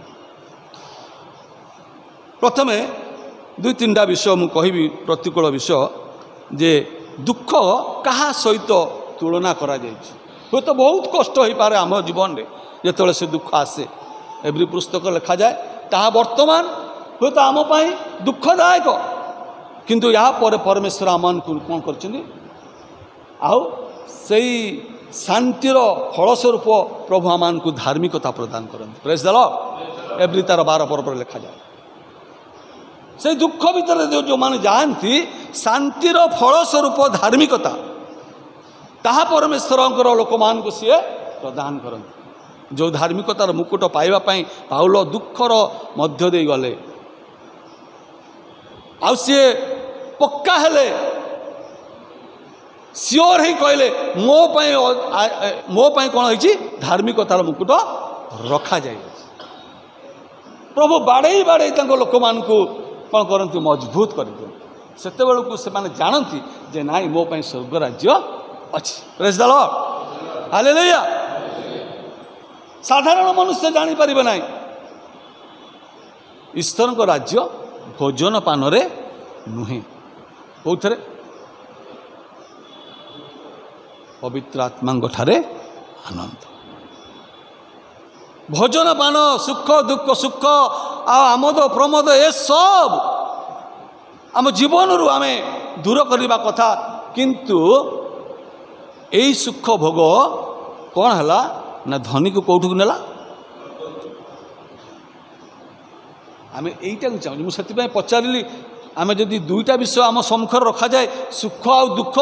प्रथमे 2-3टा विषय मु कहबी प्रतिकूल विषय जे दुख कहा सहित तुलना करा जाइछि। हुए तो बहुत कष्ट हो पारे आम जीवन में ଯେତେବେଳେ ସେ ଦୁଃଖ ଆସେ ଏଭ୍ରି ପୁସ୍ତକ ଲେଖାଯାଏ ତାହା ବର୍ତ୍ତମାନ ହୁଏତ ଆମ ପାଇଁ ଦୁଃଖଦାୟକ, କିନ୍ତୁ ଏହା ପରେ ପରମେଶ୍ୱର ଆମମାନଙ୍କୁ କ'ଣ କରିଛନ୍ତି, ଆଉ ସେଇ ଶାନ୍ତିର ଫଳସ୍ୱରୂପ ପ୍ରଭୁ ଆମମାନଙ୍କୁ ଧାର୍ମିକତା ପ୍ରଦାନ କରନ୍ତି। ପ୍ରେଜ୍ ଦ ଲର୍ଡ। ଏଭ୍ରି ତାର 12 ପର୍ବରେ ଲେଖାଯାଏ। ସେଇ ଦୁଃଖ ଭିତରେ ଯେଉଁମାନେ ଯାଆନ୍ତି ଶାନ୍ତିର ଫଳସ୍ୱରୂପ ଧାର୍ମିକତା ତାହା ପରମେଶ୍ୱରଙ୍କର ଲୋକମାନଙ୍କୁ ସିଏ ପ୍ରଦାନ କରନ୍ତି। ଯେଉଁ ଧାର୍ମିକତାର ମୁକୁଟ ପାଇବା ପାଇଁ ପାଉଲ ଦୁଃଖର ମଧ୍ୟ ଦେଇ ଗଲେ, ଆଉ ସିଏ ପକ୍କା ହେଲେ, ସିଓର ହେଇ କହିଲେ ମୋ ପାଇଁ କ'ଣ ହେଇଛି, ଧାର୍ମିକତାର ମୁକୁଟ ରଖାଯାଇଅଛି। ପ୍ରଭୁ ବାଡ଼େଇ ବାଡ଼େଇ ତାଙ୍କ ଲୋକମାନଙ୍କୁ କ'ଣ କରନ୍ତି, ମଜବୁତ କରିଦିଅନ୍ତି। ସେତେବେଳକୁ ସେମାନେ ଜାଣନ୍ତି ଯେ ନାଇଁ ମୋ ପାଇଁ ସ୍ୱର୍ଗ ରାଜ୍ୟ ଅଛି। ପ୍ରେଜ୍ ଦ ଲର୍ଡ। ହାଲେଲୁୟା। ସାଧାରଣ ମନୁଷ୍ୟ ଜାଣିପାରିବେ ନାହିଁ ଈଶ୍ୱରଙ୍କ ରାଜ୍ୟ ଭୋଜନ ପାନରେ ନୁହେଁ, କେଉଁଥିରେ, ପବିତ୍ର ଆତ୍ମାଙ୍କ ଠାରେ ଆନନ୍ଦ। ଭୋଜନ ପାନ, ସୁଖ ଦୁଃଖ, ସୁଖ ଆଉ ଆମୋଦ ପ୍ରମୋଦ ଏସବୁ ଆମ ଜୀବନରୁ ଆମେ ଦୂର କରିବା କଥା, କିନ୍ତୁ ଏଇ ସୁଖ ଭୋଗ କ'ଣ ହେଲା ନା ଧନୀକୁ କେଉଁଠିକୁ ନେଲା। ଆମେ ଏଇଟାକୁ ଚାହୁଁଛୁ। ମୁଁ ସେଥିପାଇଁ ପଚାରିଲି, ଆମେ ଯଦି ଦୁଇଟା ବିଷୟ ଆମ ସମ୍ମୁଖରେ ରଖାଯାଏ, ସୁଖ ଆଉ ଦୁଃଖ,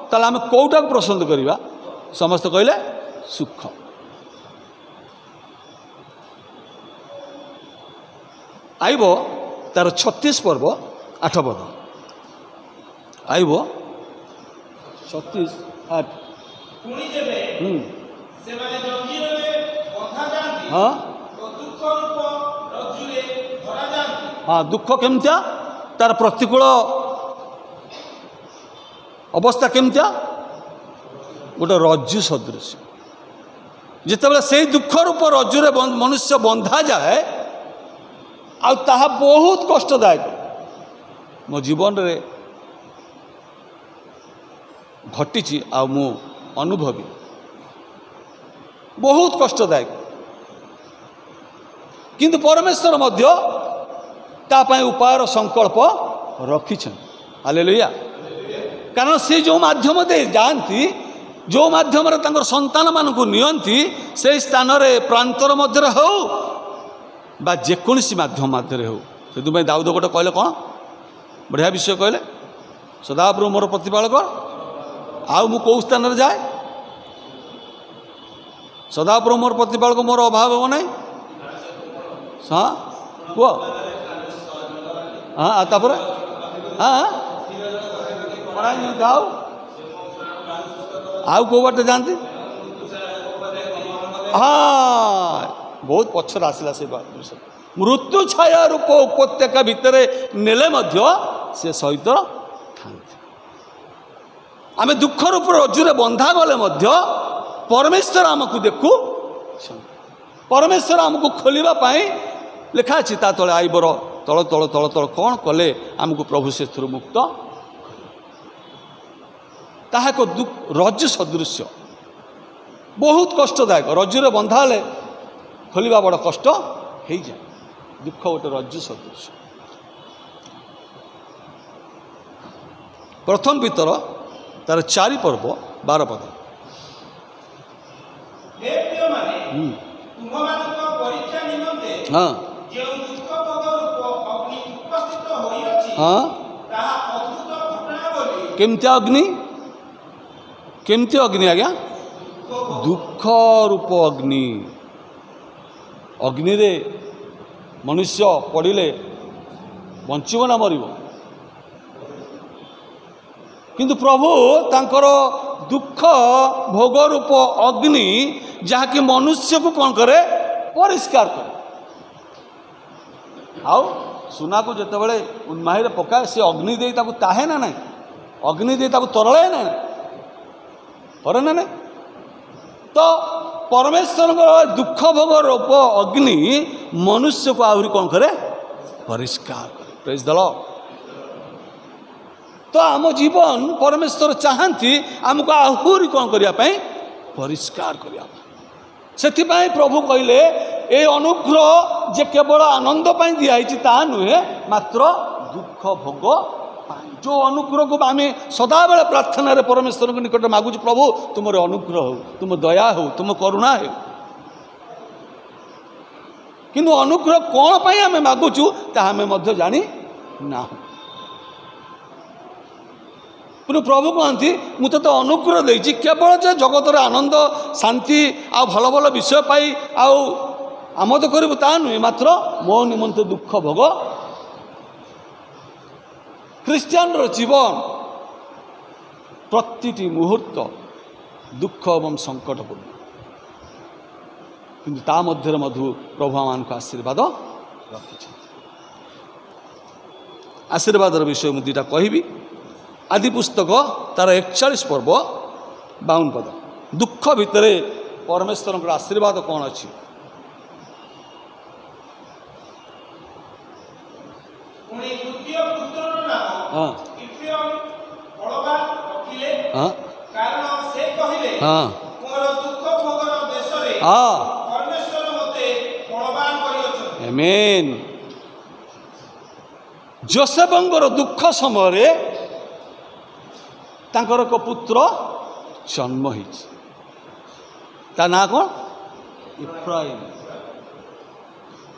ତାହେଲେ ଆମେ କେଉଁଟାକୁ ପସନ୍ଦ କରିବା? ସମସ୍ତେ କହିଲେ ସୁଖ। ଆଇବ ତାର 36 ପର୍ବ 8 ପଦ, ଆଇବ 36:8। ହଁ, ଦୁଃଖ କେମିତିଆ, ତାର ପ୍ରତିକୂଳ ଅବସ୍ଥା କେମିତିଆ, ଗୋଟେ ରଜ୍ଜୁ ସଦୃଶ। ଯେତେବେଳେ ସେଇ ଦୁଃଖ ରୂପ ରଜ୍ଜୁରେ ମନୁଷ୍ୟ ବନ୍ଧାଯାଏ, ଆଉ ତାହା ବହୁତ କଷ୍ଟଦାୟକ। ମୋ ଜୀବନରେ ଘଟିଛି, ଆଉ ମୁଁ ଅନୁଭବୀ, ବହୁତ କଷ୍ଟଦାୟକ। କିନ୍ତୁ ପରମେଶ୍ୱର ମଧ୍ୟ ତା ପାଇଁ ଉପାୟର ସଂକଳ୍ପ ରଖିଛନ୍ତି। ହାଲେଲୁୟା। କାରଣ ସେ ଯେଉଁ ମାଧ୍ୟମ ଦେଇ ଯାଆନ୍ତି, ଯେଉଁ ମାଧ୍ୟମରେ ତାଙ୍କର ସନ୍ତାନମାନଙ୍କୁ ନିଅନ୍ତି, ସେହି ସ୍ଥାନରେ ପ୍ରାନ୍ତର ମଧ୍ୟରେ ହେଉ ବା ଯେକୌଣସି ମାଧ୍ୟମ ମଧ୍ୟରେ ହେଉ। ସେଥିପାଇଁ ଦାଉଦ ଗୋଟେ କହିଲେ, କ'ଣ ବଢ଼ିଆ ବିଷୟ କହିଲେ, ସଦାପ୍ରଭୁ ମୋର ପ୍ରତିପାଳକ, ଆଉ ମୁଁ କେଉଁ ସ୍ଥାନରେ ଯାଏ, ସଦାପ୍ରଭୁ ମୋର ପ୍ରତିପାଳକ, ମୋର ଅଭାବ ହେବ ନାହିଁ। ହଁ କୁହ। ହଁ, ତାପରେ ଯାଉ, ଆଉ କେଉଁ ବାଟେ ଯାଆନ୍ତି? ହଁ, ବହୁତ ପଛରେ ଆସିଲା ସେ ବିଷୟ। ମୃତ୍ୟୁ ଛାୟା ରୂପ ଉପତ୍ୟକା ଭିତରେ ନେଲେ ମଧ୍ୟ ସେ ସହିତ ଥାନ୍ତି। ଆମେ ଦୁଃଖ ରୂପ ରଜ୍ଜୁରେ ବନ୍ଧା ଗଲେ ମଧ୍ୟ ପରମେଶ୍ୱର ଆମକୁ ଦେଖୁ, ପରମେଶ୍ୱର ଆମକୁ ଖୋଲିବା ପାଇଁ ଲେଖା ଅଛି। ତା ତଳେ ଆଇବର ତଳ ତଳ ତଳ ତଳ କ'ଣ କଲେ ଆମକୁ ପ୍ରଭୁ ସେଥିରୁ ମୁକ୍ତ। ତାହା ଏକ ରଜ୍ଜୁ ସଦୃଶ୍ୟ, ବହୁତ କଷ୍ଟଦାୟକ। ରଜ୍ଜୁରେ ବନ୍ଧା ହେଲେ ଖୋଲିବା ବଡ଼ କଷ୍ଟ ହେଇଯାଏ। ଦୁଃଖ ଗୋଟେ ରଜ୍ଜୁ ସଦୃଶ୍ୟ। ପ୍ରଥମ ପିତର ତାର 4 ପର୍ବ 12 ପଦ। ହଁ ହଁ, କେମିତି ଅଗ୍ନି, କେମିତି ଅଗ୍ନି ଆଜ୍ଞା? ଦୁଃଖ ରୂପ ଅଗ୍ନି। ଅଗ୍ନିରେ ମନୁଷ୍ୟ ପଡ଼ିଲେ ବଞ୍ଚିବ ନା ମରିବ? କିନ୍ତୁ ପ୍ରଭୁ ତାଙ୍କର ଦୁଃଖ ଭୋଗ ରୂପ ଅଗ୍ନି, ଯାହାକି ମନୁଷ୍ୟକୁ କ'ଣ କରେ, ପରିଷ୍କାର କରେ। ଆଉ ସୁନାକୁ ଯେତେବେଳେ ଉନ୍ମାହିରେ ପକାଏ, ସେ ଅଗ୍ନି ଦେଇ ତାକୁ ତାহে ନା ନାହିଁ, ଅଗ୍ନି ଦେଇ ତାକୁ ତରଳାଏ ନା କରେ ନା ନାହିଁ। ତ ପରମେଶ୍ୱରଙ୍କ ଦୁଃଖ ଭୋଗ ରୂପ ଅଗ୍ନି ମନୁଷ୍ୟକୁ ଆହୁରି କ'ଣ କରେ, ପରିଷ୍କାର କରେ। ପ୍ରେଜ୍ ଦ ଲର୍ଡ। ତ ଆମ ଜୀବନ ପରମେଶ୍ୱର ଚାହାନ୍ତି ଆମକୁ ଆହୁରି କ'ଣ କରିବା ପାଇଁ, ପରିଷ୍କାର କରିବା ପାଇଁ। ସେଥିପାଇଁ ପ୍ରଭୁ କହିଲେ ଏ ଅନୁଗ୍ରହ ଯେ କେବଳ ଆନନ୍ଦ ପାଇଁ ଦିଆହେଇଛି ତାହା ନୁହେଁ, ମାତ୍ର ଦୁଃଖ ଭୋଗ ପାଇଁ। ଯେଉଁ ଅନୁଗ୍ରହକୁ ଆମେ ସଦାବେଳେ ପ୍ରାର୍ଥନାରେ ପରମେଶ୍ୱରଙ୍କ ନିକଟରେ ମାଗୁଛୁ, ପ୍ରଭୁ ତୁମର ଅନୁଗ୍ରହ ହେଉ, ତୁମ ଦୟା ହେଉ, ତୁମ କରୁଣା ହେଉ। କିନ୍ତୁ ଅନୁଗ୍ରହ କ'ଣ ପାଇଁ ଆମେ ମାଗୁଛୁ ତାହା ଆମେ ମଧ୍ୟ ଜାଣି ନାହୁଁ। କିନ୍ତୁ ପ୍ରଭୁ କହନ୍ତି ମୁଁ ତୋତେ ଅନୁଗ୍ରହ ଦେଇଛି କେବଳ ଯେ ଜଗତର ଆନନ୍ଦ ଶାନ୍ତି ଆଉ ଭଲ ଭଲ ବିଷୟ ପାଇ ଆଉ ଆମୋଦ କରିବୁ ତାହା ନୁହେଁ, ମାତ୍ର ମୋ ନିମନ୍ତେ ଦୁଃଖ ଭୋଗ। ଖ୍ରୀଷ୍ଟିଆନର ଜୀବନ ପ୍ରତିଟି ମୁହୂର୍ତ୍ତ ଦୁଃଖ ଏବଂ ସଙ୍କଟପୂର୍ଣ୍ଣ, କିନ୍ତୁ ତା ମଧ୍ୟରେ ମଧ୍ୟ ପ୍ରଭୁ ଆମମାନଙ୍କୁ ଆଶୀର୍ବାଦ ରଖିଛନ୍ତି। ଆଶୀର୍ବାଦର ବିଷୟ ମୁଁ ଦୁଇଟା କହିବି। ଆଦି ପୁସ୍ତକ ତାର 41 ପର୍ବ 52 ପଦ। ଦୁଃଖ ଭିତରେ ପରମେଶ୍ୱରଙ୍କର ଆଶୀର୍ବାଦ କ'ଣ ଅଛି? ଯୋସେଫଙ୍କର ଦୁଃଖ ସମୟରେ ତାଙ୍କର ଏକ ପୁତ୍ର ଜନ୍ମ ହେଇଛି। ତା ନାଁ କ'ଣ? ଇଫ୍ରାଇମ୍।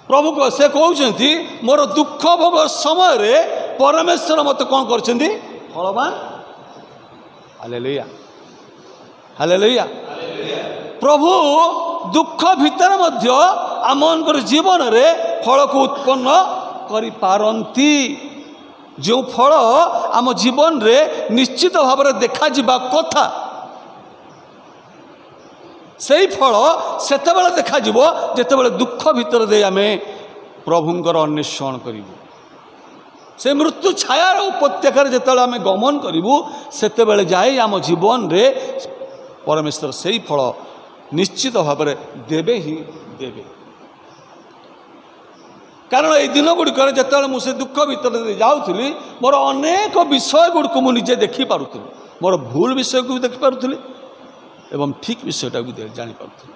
ପ୍ରଭୁ ସେ କହୁଛନ୍ତି ମୋର ଦୁଃଖ ଭୋଗ ସମୟରେ ପରମେଶ୍ୱର ମୋତେ କ'ଣ କରିଛନ୍ତି? ଫଳବାନ। ହାଲେଲୁୟା, ହାଲେଲୁୟା। ପ୍ରଭୁ ଦୁଃଖ ଭିତରେ ମଧ୍ୟ ଆମମାନଙ୍କର ଜୀବନରେ ଫଳକୁ ଉତ୍ପନ୍ନ କରିପାରନ୍ତି। ଯେଉଁ ଫଳ ଆମ ଜୀବନରେ ନିଶ୍ଚିତ ଭାବରେ ଦେଖାଯିବା କଥା, ସେଇ ଫଳ ସେତେବେଳେ ଦେଖାଯିବ ଯେତେବେଳେ ଦୁଃଖ ଭିତରେ ଦେଇ ଆମେ ପ୍ରଭୁଙ୍କର ଅନ୍ୱେଷଣ କରିବୁ। ସେ ମୃତ୍ୟୁ ଛାୟାର ଉପତ୍ୟକାରେ ଯେତେବେଳେ ଆମେ ଗମନ କରିବୁ, ସେତେବେଳେ ଯାଇ ଆମ ଜୀବନରେ ପରମେଶ୍ୱର ସେଇ ଫଳ ନିଶ୍ଚିତ ଭାବରେ ଦେବେ ହିଁ ଦେବେ। କାରଣ ଏଇ ଦିନ ଗୁଡ଼ିକରେ ଯେତେବେଳେ ମୁଁ ସେ ଦୁଃଖ ଭିତରେ ଯାଉଥିଲି, ମୋର ଅନେକ ବିଷୟ ଗୁଡ଼ିକୁ ମୁଁ ନିଜେ ଦେଖିପାରୁଥିଲି। ମୋର ଭୁଲ ବିଷୟକୁ ବି ଦେଖିପାରୁଥିଲି ଏବଂ ଠିକ୍ ବିଷୟଟାକୁ ବି ଜାଣିପାରୁଥିଲି।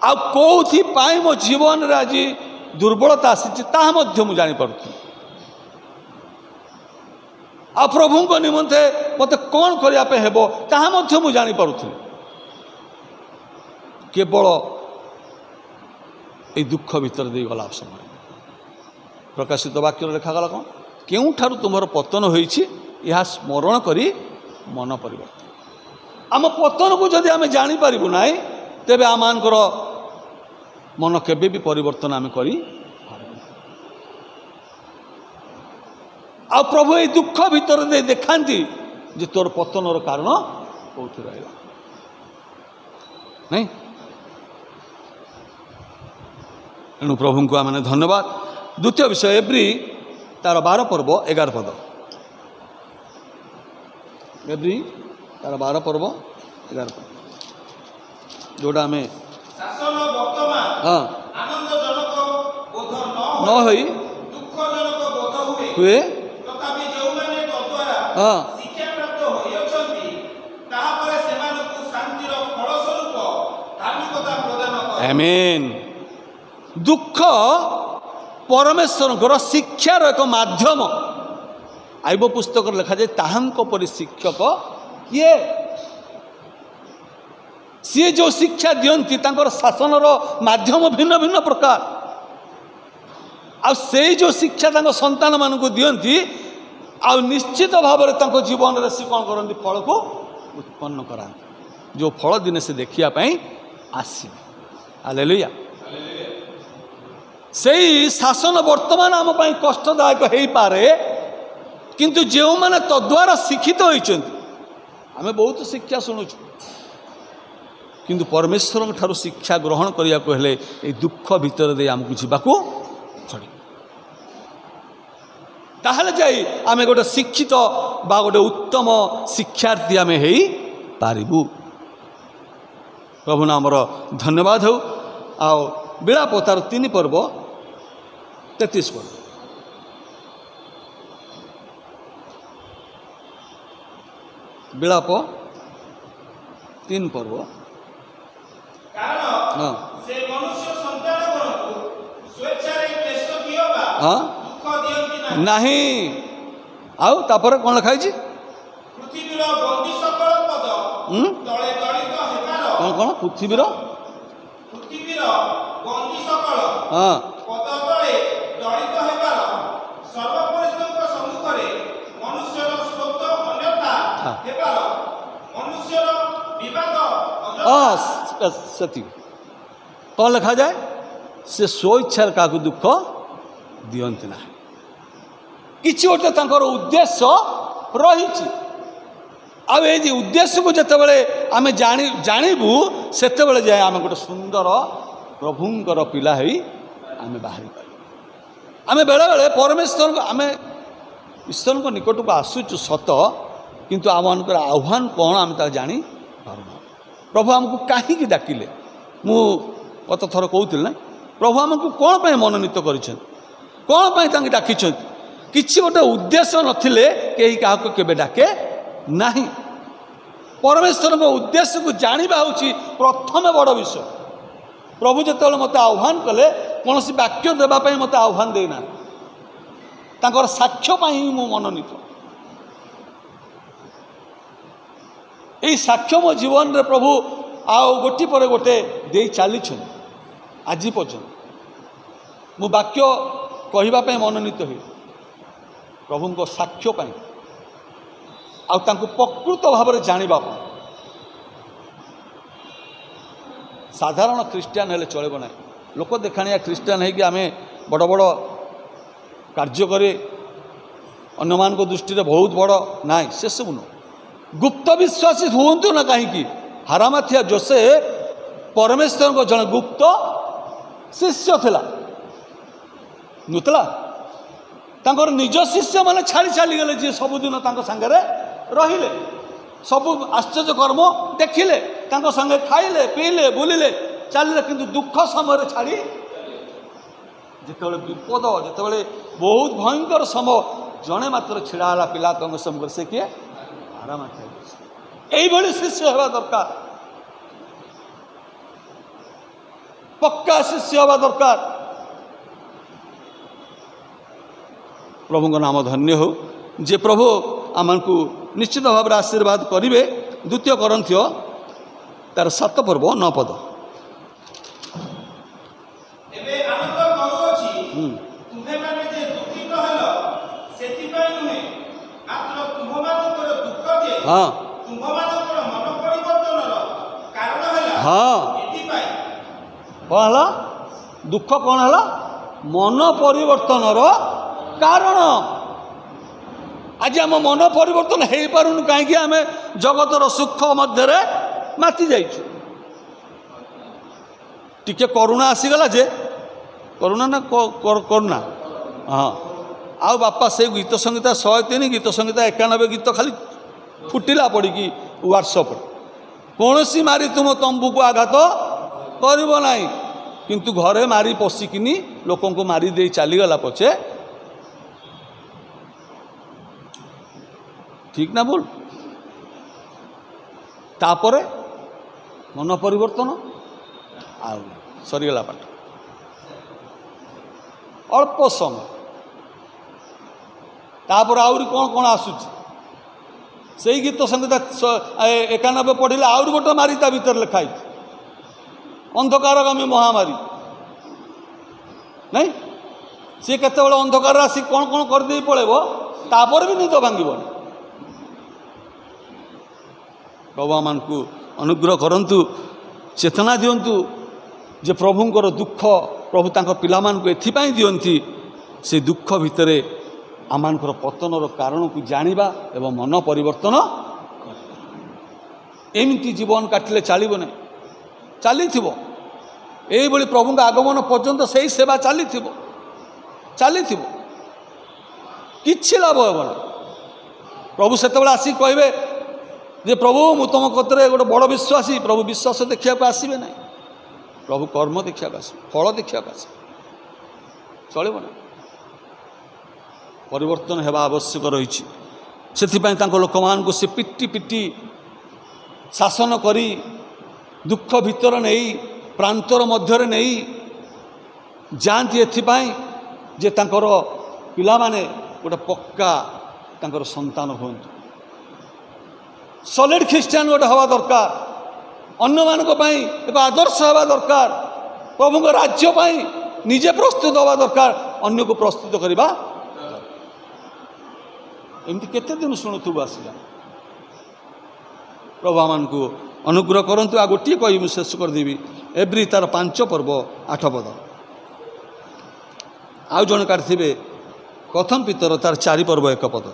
ଆଉ କେଉଁଥିପାଇଁ ମୋ ଜୀବନରେ ଆଜି ଦୁର୍ବଳତା ଆସିଛି ତାହା ମଧ୍ୟ ମୁଁ ଜାଣିପାରୁଥିଲି। ଆଉ ପ୍ରଭୁଙ୍କ ନିମନ୍ତେ ମୋତେ କ'ଣ କରିବା ପାଇଁ ହେବ ତାହା ମଧ୍ୟ ମୁଁ ଜାଣିପାରୁଥିଲି। କେବଳ ଏଇ ଦୁଃଖ ଭିତରେ ଦେଇଗଲା ସମୟ ପ୍ରକାଶିତ ବାକ୍ୟରେ ଲେଖାଗଲା କ'ଣ? କେଉଁଠାରୁ ତୁମର ପତନ ହୋଇଛି ଏହା ସ୍ମରଣ କରି ମନ ପରିବର୍ତ୍ତନ। ଆମ ପତନକୁ ଯଦି ଆମେ ଜାଣିପାରିବୁ ନାହିଁ, ତେବେ ଆମମାନଙ୍କର ମନ କେବେ ବି ପରିବର୍ତ୍ତନ ଆମେ କରିପାରିବୁ। ଆଉ ପ୍ରଭୁ ଏଇ ଦୁଃଖ ଭିତରେ ଦେଇ ଦେଖାନ୍ତି ଯେ ତୋର ପତନର କାରଣ କେଉଁଠି ରହିଲା ନାଇଁ। ଏଣୁ ପ୍ରଭୁଙ୍କୁ ଆମେ ଧନ୍ୟବାଦ। ଦ୍ୱିତୀୟ ବିଷୟ ଏବ୍ରି ତାର 12 ପର୍ବ 11 ପଦ। ଏବ୍ରି ତାର 12 ପର୍ବ 11 ପଦ, ଯେଉଁଟା ଆମେ ନ ହୋଇ ହୁଏ ଆମେନ୍। ଦୁଃଖ ପରମେଶ୍ୱରଙ୍କର ଶିକ୍ଷାର ଏକ ମାଧ୍ୟମ। ଆଇବ ପୁସ୍ତକରେ ଲେଖାଯାଏ ତାହାଙ୍କ ପରି ଶିକ୍ଷକ କିଏ? ସିଏ ଯେଉଁ ଶିକ୍ଷା ଦିଅନ୍ତି ତାଙ୍କର ଶାସନର ମାଧ୍ୟମ ଭିନ୍ନ ଭିନ୍ନ ପ୍ରକାର। ଆଉ ସେଇ ଯେଉଁ ଶିକ୍ଷା ତାଙ୍କ ସନ୍ତାନମାନଙ୍କୁ ଦିଅନ୍ତି, ଆଉ ନିଶ୍ଚିତ ଭାବରେ ତାଙ୍କ ଜୀବନରେ ସେ କ'ଣ କରନ୍ତି? ଫଳକୁ ଉତ୍ପନ୍ନ କରାନ୍ତି, ଯେଉଁ ଫଳ ଦିନେ ସେ ଦେଖିବା ପାଇଁ ଆସିବେ। ହାଲେଲୁୟା। ସେଇ ଶାସନ ବର୍ତ୍ତମାନ ଆମ ପାଇଁ କଷ୍ଟଦାୟକ ହେଇପାରେ, କିନ୍ତୁ ଯେଉଁମାନେ ତଦ୍ୱାରା ଶିକ୍ଷିତ ହୋଇଛନ୍ତି, ଆମେ ବହୁତ ଶିକ୍ଷା ଶୁଣୁଛୁ, କିନ୍ତୁ ପରମେଶ୍ୱରଙ୍କ ଠାରୁ ଶିକ୍ଷା ଗ୍ରହଣ କରିବାକୁ ହେଲେ ଏଇ ଦୁଃଖ ଭିତରେ ଦେଇ ଆମକୁ ଯିବାକୁ ପଡ଼ିବ। ତାହେଲେ ଯାଇ ଆମେ ଗୋଟେ ଶିକ୍ଷିତ ବା ଗୋଟେ ଉତ୍ତମ ଶିକ୍ଷାର୍ଥୀ ଆମେ ହେଇପାରିବୁ। ପ୍ରଭୁ ନାମର ଧନ୍ୟବାଦ ହେଉ। ଆଉ ବିଳାପ ତାର 3 ପର୍ବ 33 ପର୍ବ। ବିଳାପ 3 ପର୍ବ। ସେ ମନୁଷ୍ୟ ସନ୍ତାନ ଗଣକୁ ସ୍ୱେଚ୍ଛାରେ କ୍ଲେଶ ଦିଅ ବା ହଁ ଦୁଃଖ ଦିଅନ୍ତି ନାହିଁ। ନାହିଁ। ଆଉ ତାପରେ କ'ଣ ଲେଖା ହେଇଛି? ପୃଥିବୀର ବନ୍ଦୀ ସକଳ ପଦ ତଳେ ଦଳିତ ହେବାର କ'ଣ ପୃଥିବୀର ବନ୍ଦୀ ସକଳ ହଁ ପଦ ତଳେ ଦଳିତ ହେବାର ସର୍ବପରିସ୍ଥିତିଙ୍କ ସମ୍ମୁଖରେ ମନୁଷ୍ୟର ସ୍ୱତ୍ୱ ଅନ୍ୟଥା ହେବାର ମନୁଷ୍ୟର ବିବାଦ ହଁ ସେତିକି। କ'ଣ ଲେଖାଯାଏ? ସେ ସ୍ୱଇଚ୍ଛାରେ କାହାକୁ ଦୁଃଖ ଦିଅନ୍ତି ନାହିଁ। କିଛି ଗୋଟେ ତାଙ୍କର ଉଦ୍ଦେଶ୍ୟ ରହିଛି। ଆଉ ଏଇ ଯେ ଉଦ୍ଦେଶ୍ୟକୁ ଯେତେବେଳେ ଆମେ ଜାଣିବୁ ସେତେବେଳେ ଯାଏ ଆମେ ଗୋଟେ ସୁନ୍ଦର ପ୍ରଭୁଙ୍କର ପିଲା ହେଇ ଆମେ ବାହାରି ପାରିବୁ। ଆମେ ବେଳେବେଳେ ପରମେଶ୍ୱରଙ୍କ ଆମେ ଈଶ୍ୱରଙ୍କ ନିକଟକୁ ଆସୁଛୁ ସତ, କିନ୍ତୁ ଆମମାନଙ୍କର ଆହ୍ୱାନ କ'ଣ ଆମେ ତାକୁ ଜାଣିପାରୁନା। ପ୍ରଭୁ ଆମକୁ କାହିଁକି ଡାକିଲେ? ମୁଁ ଗତ ଥର କହୁଥିଲି ନା, ପ୍ରଭୁ ଆମକୁ କ'ଣ ପାଇଁ ମନୋନୀତ କରିଛନ୍ତି, କ'ଣ ପାଇଁ ତାଙ୍କୁ ଡାକିଛନ୍ତି? କିଛି ଗୋଟେ ଉଦ୍ଦେଶ୍ୟ ନଥିଲେ କେହି କାହାକୁ କେବେ ଡାକେ ନାହିଁ। ପରମେଶ୍ୱରଙ୍କ ଉଦ୍ଦେଶ୍ୟକୁ ଜାଣିବା ହେଉଛି ପ୍ରଥମେ ବଡ଼ ବିଷୟ। ପ୍ରଭୁ ଯେତେବେଳେ ମୋତେ ଆହ୍ୱାନ କଲେ, କୌଣସି ବାକ୍ୟ ଦେବା ପାଇଁ ମୋତେ ଆହ୍ୱାନ ଦେଇନାହାନ୍ତି, ତାଙ୍କର ସାକ୍ଷ୍ୟ ପାଇଁ ହିଁ ମୁଁ ମନୋନୀତ। ଏହି ସାକ୍ଷ୍ୟ ମୋ ଜୀବନରେ ପ୍ରଭୁ ଆଉ ଗୋଟି ପରେ ଗୋଟେ ଦେଇ ଚାଲିଛନ୍ତି ଆଜି ପର୍ଯ୍ୟନ୍ତ। ମୁଁ ବାକ୍ୟ କହିବା ପାଇଁ ମନୋନୀତ ହୁଏ ପ୍ରଭୁଙ୍କ ସାକ୍ଷ୍ୟ ପାଇଁ, ଆଉ ତାଙ୍କୁ ପ୍ରକୃତ ଭାବରେ ଜାଣିବା ପାଇଁ। ସାଧାରଣ ଖ୍ରୀଷ୍ଟିଆନ ହେଲେ ଚଳିବ ନାହିଁ। ଲୋକ ଦେଖାଣିଆ ଖ୍ରୀଷ୍ଟିଆନ ହେଇକି ଆମେ ବଡ଼ ବଡ଼ କାର୍ଯ୍ୟ କରି ଅନ୍ୟମାନଙ୍କ ଦୃଷ୍ଟିରେ ବହୁତ ବଡ଼ ନାହିଁ, ସେସବୁ ନୁହଁ। ଗୁପ୍ତ ବିଶ୍ୱାସୀ ହୁଅନ୍ତୁ ନା କାହିଁକି, ହାରାମାଥିଆ ଯୋସେଫ ପରମେଶ୍ୱରଙ୍କ ଜଣେ ଗୁପ୍ତ ଶିଷ୍ୟ ଥିଲା, ନୁଥିଲା? ତାଙ୍କର ନିଜ ଶିଷ୍ୟମାନେ ଛାଡ଼ି ଚାଲିଗଲେ, ଯିଏ ସବୁଦିନ ତାଙ୍କ ସାଙ୍ଗରେ ରହିଲେ, ସବୁ ଆଶ୍ଚର୍ଯ୍ୟ କର୍ମ ଦେଖିଲେ, ତାଙ୍କ ସାଙ୍ଗେ ଖାଇଲେ ପିଇଲେ ବୁଲିଲେ ଚାଲିଲେ, କିନ୍ତୁ ଦୁଃଖ ସମୟରେ ଛାଡ଼ି ଯେତେବେଳେ ବିପଦ, ଯେତେବେଳେ ବହୁତ ଭୟଙ୍କର ସମୟ, ଜଣେ ମାତ୍ର ଛିଡ଼ା ହେଲା ପିଲାତଙ୍କ ସମ୍ମୁଖରେ, ସେ କିଏ? ହାରାମାଥିଆ ଯୋସେଫ। এইভাবে শিষ্য হওয়া দরকার, পক্কা শিষ্য হওয়া দরকার। প্রভুଙ୍କ নাম ধন্য হও, যে প্রভু ଆମକୁ ନିଶ୍ଚିତ ଭାବରେ ଆଶୀର୍ବାଦ କରିବେ। ଦ୍ୱିତୀୟ କରନ୍ଥୀୟ ତାର 7 ପର୍ବ 9 ପଦ। ଏବେ ଆନନ୍ଦ କରୁଅଛି, ତୁମ୍ଭେମାନେ ଯେ ଦୁଃଖିତ ହେଲ ସେଥିପାଇଁ ନୁହେଁ, ମାତ୍ର ତୁମ୍ଭମାନଙ୍କର ଦୁଃଖ ଯେ ତୁମ୍ଭମାନଙ୍କର ମନ ପରିବର୍ତ୍ତନର କାରଣ ହେଲା, ଏଥିପାଇଁ। କ'ଣ ହେଲା? ଦୁଃଖ କ'ଣ ହେଲା? ମନ ପରିବର୍ତ୍ତନର କାରଣ। ଆଜି ଆମ ମନ ପରିବର୍ତ୍ତନ ହେଇପାରୁନି କାହିଁକି? ଆମେ ଜଗତର ସୁଖ ମଧ୍ୟରେ ମାତି ଯାଇଛୁ। ଟିକେ କରୁଣା ଆସିଗଲା ଯେ, କରୁଣା ନା କରୁଣା, ହଁ, ଆଉ ବାପା ସେଇ ଗୀତ ସଂଗୀତା 103 ଗୀତ ସଂଗୀତା 91 ଗୀତ ଖାଲି ଫୁଟିଲା ପଡ଼ିକି ହ୍ୱାଟ୍ସଆପ୍ରେ। କୌଣସି ମାରି ତୁମ ତମ୍ବୁକୁ ଆଘାତ କରିବ ନାହିଁ, କିନ୍ତୁ ଘରେ ମାରି ପଶିକିନି ଲୋକଙ୍କୁ ମାରି ଦେଇ ଚାଲିଗଲା ପଛେ, ଠିକ୍ ନା ଭୁଲ? ତାପରେ ମନ ପରିବର୍ତ୍ତନ ଆଉ ସରିଗଲା ପାଠ। ଅଳ୍ପ ସମୟ ତାପରେ ଆହୁରି କ'ଣ କ'ଣ ଆସୁଛି? ସେଇ ଗୀତ ସଂଗୀତ 91 ପଢ଼ିଲେ ଆହୁରି ଗୋଟେ ମାରି ତା ଭିତରେ ଲେଖା ହେଇଛି, ଅନ୍ଧକାରଗାମୀ ମହାମାରୀ। ନାଇଁ, ସିଏ କେତେବେଳେ ଅନ୍ଧକାର ଆସି କ'ଣ କ'ଣ କରିଦେଇ ପଳେଇବ, ତାପରେ ବି ନିଦ ଭାଙ୍ଗିବନି। ପ୍ରଭୁ ଆମମାନଙ୍କୁ ଅନୁଗ୍ରହ କରନ୍ତୁ, ଚେତନା ଦିଅନ୍ତୁ ଯେ ପ୍ରଭୁଙ୍କର ଦୁଃଖ ପ୍ରଭୁ ତାଙ୍କ ପିଲାମାନଙ୍କୁ ଏଥିପାଇଁ ଦିଅନ୍ତି, ସେ ଦୁଃଖ ଭିତରେ ଆମମାନଙ୍କର ପତନର କାରଣକୁ ଜାଣିବା ଏବଂ ମନ ପରିବର୍ତ୍ତନ କରିବା। ଏମିତି ଜୀବନ କାଟିଲେ ଚାଲିବ ନାହିଁ, ଚାଲିଥିବ ଏଇଭଳି ପ୍ରଭୁଙ୍କ ଆଗମନ ପର୍ଯ୍ୟନ୍ତ ସେଇ ସେବା ଚାଲିଥିବ, କିଛି ଲାଭ ହେବ ନାହିଁ। ପ୍ରଭୁ ସେତେବେଳେ ଆସିକି କହିବେ ଯେ ପ୍ରଭୁ ମୁଁ ତୁମ କତିରେ ଗୋଟେ ବଡ଼ ବିଶ୍ୱାସୀ। ପ୍ରଭୁ ବିଶ୍ୱାସ ଦେଖିବାକୁ ଆସିବେ ନାହିଁ, ପ୍ରଭୁ କର୍ମ ଦେଖିବାକୁ ଆସିବେ, ଫଳ ଦେଖିବାକୁ ଆସିବେ। ଚଳିବ ନା? ପରିବର୍ତ୍ତନ ହେବା ଆବଶ୍ୟକ ରହିଛି। ସେଥିପାଇଁ ତାଙ୍କ ଲୋକମାନଙ୍କୁ ସେ ପିଟି ଶାସନ କରି ଦୁଃଖ ଭିତରେ ନେଇ ପ୍ରାନ୍ତର ମଧ୍ୟରେ ନେଇ ଯାଆନ୍ତି ଏଥିପାଇଁ ଯେ ତାଙ୍କର ପିଲାମାନେ ଗୋଟେ ପକ୍କା ତାଙ୍କର ସନ୍ତାନ ହୁଅନ୍ତୁ। ସଲିଡ୍ ଖ୍ରୀଷ୍ଟିଆନ ଗୋଟେ ହେବା ଦରକାର, ଅନ୍ୟମାନଙ୍କ ପାଇଁ ଏକ ଆଦର୍ଶ ହେବା ଦରକାର, ପ୍ରଭୁଙ୍କ ରାଜ୍ୟ ପାଇଁ ନିଜେ ପ୍ରସ୍ତୁତ ହେବା ଦରକାର, ଅନ୍ୟକୁ ପ୍ରସ୍ତୁତ କରିବା। ଏମିତି କେତେ ଦିନ ଶୁଣୁଥିବୁ ଆସିଲା। ପ୍ରଭୁ ଆମମାନଙ୍କୁ ଅନୁଗ୍ରହ କରନ୍ତୁ। ଆଉ ଗୋଟିଏ କହି ମୁଁ ଶେଷ କରିଦେବି, ଏଭ୍ରି ତାର 5 ପର୍ବ 8 ପଦ। ଆଉ ଜଣେ କାଢ଼ିଥିବେ ପ୍ରଥମ ପିତର ତାର 4 ପର୍ବ 1 ପଦ।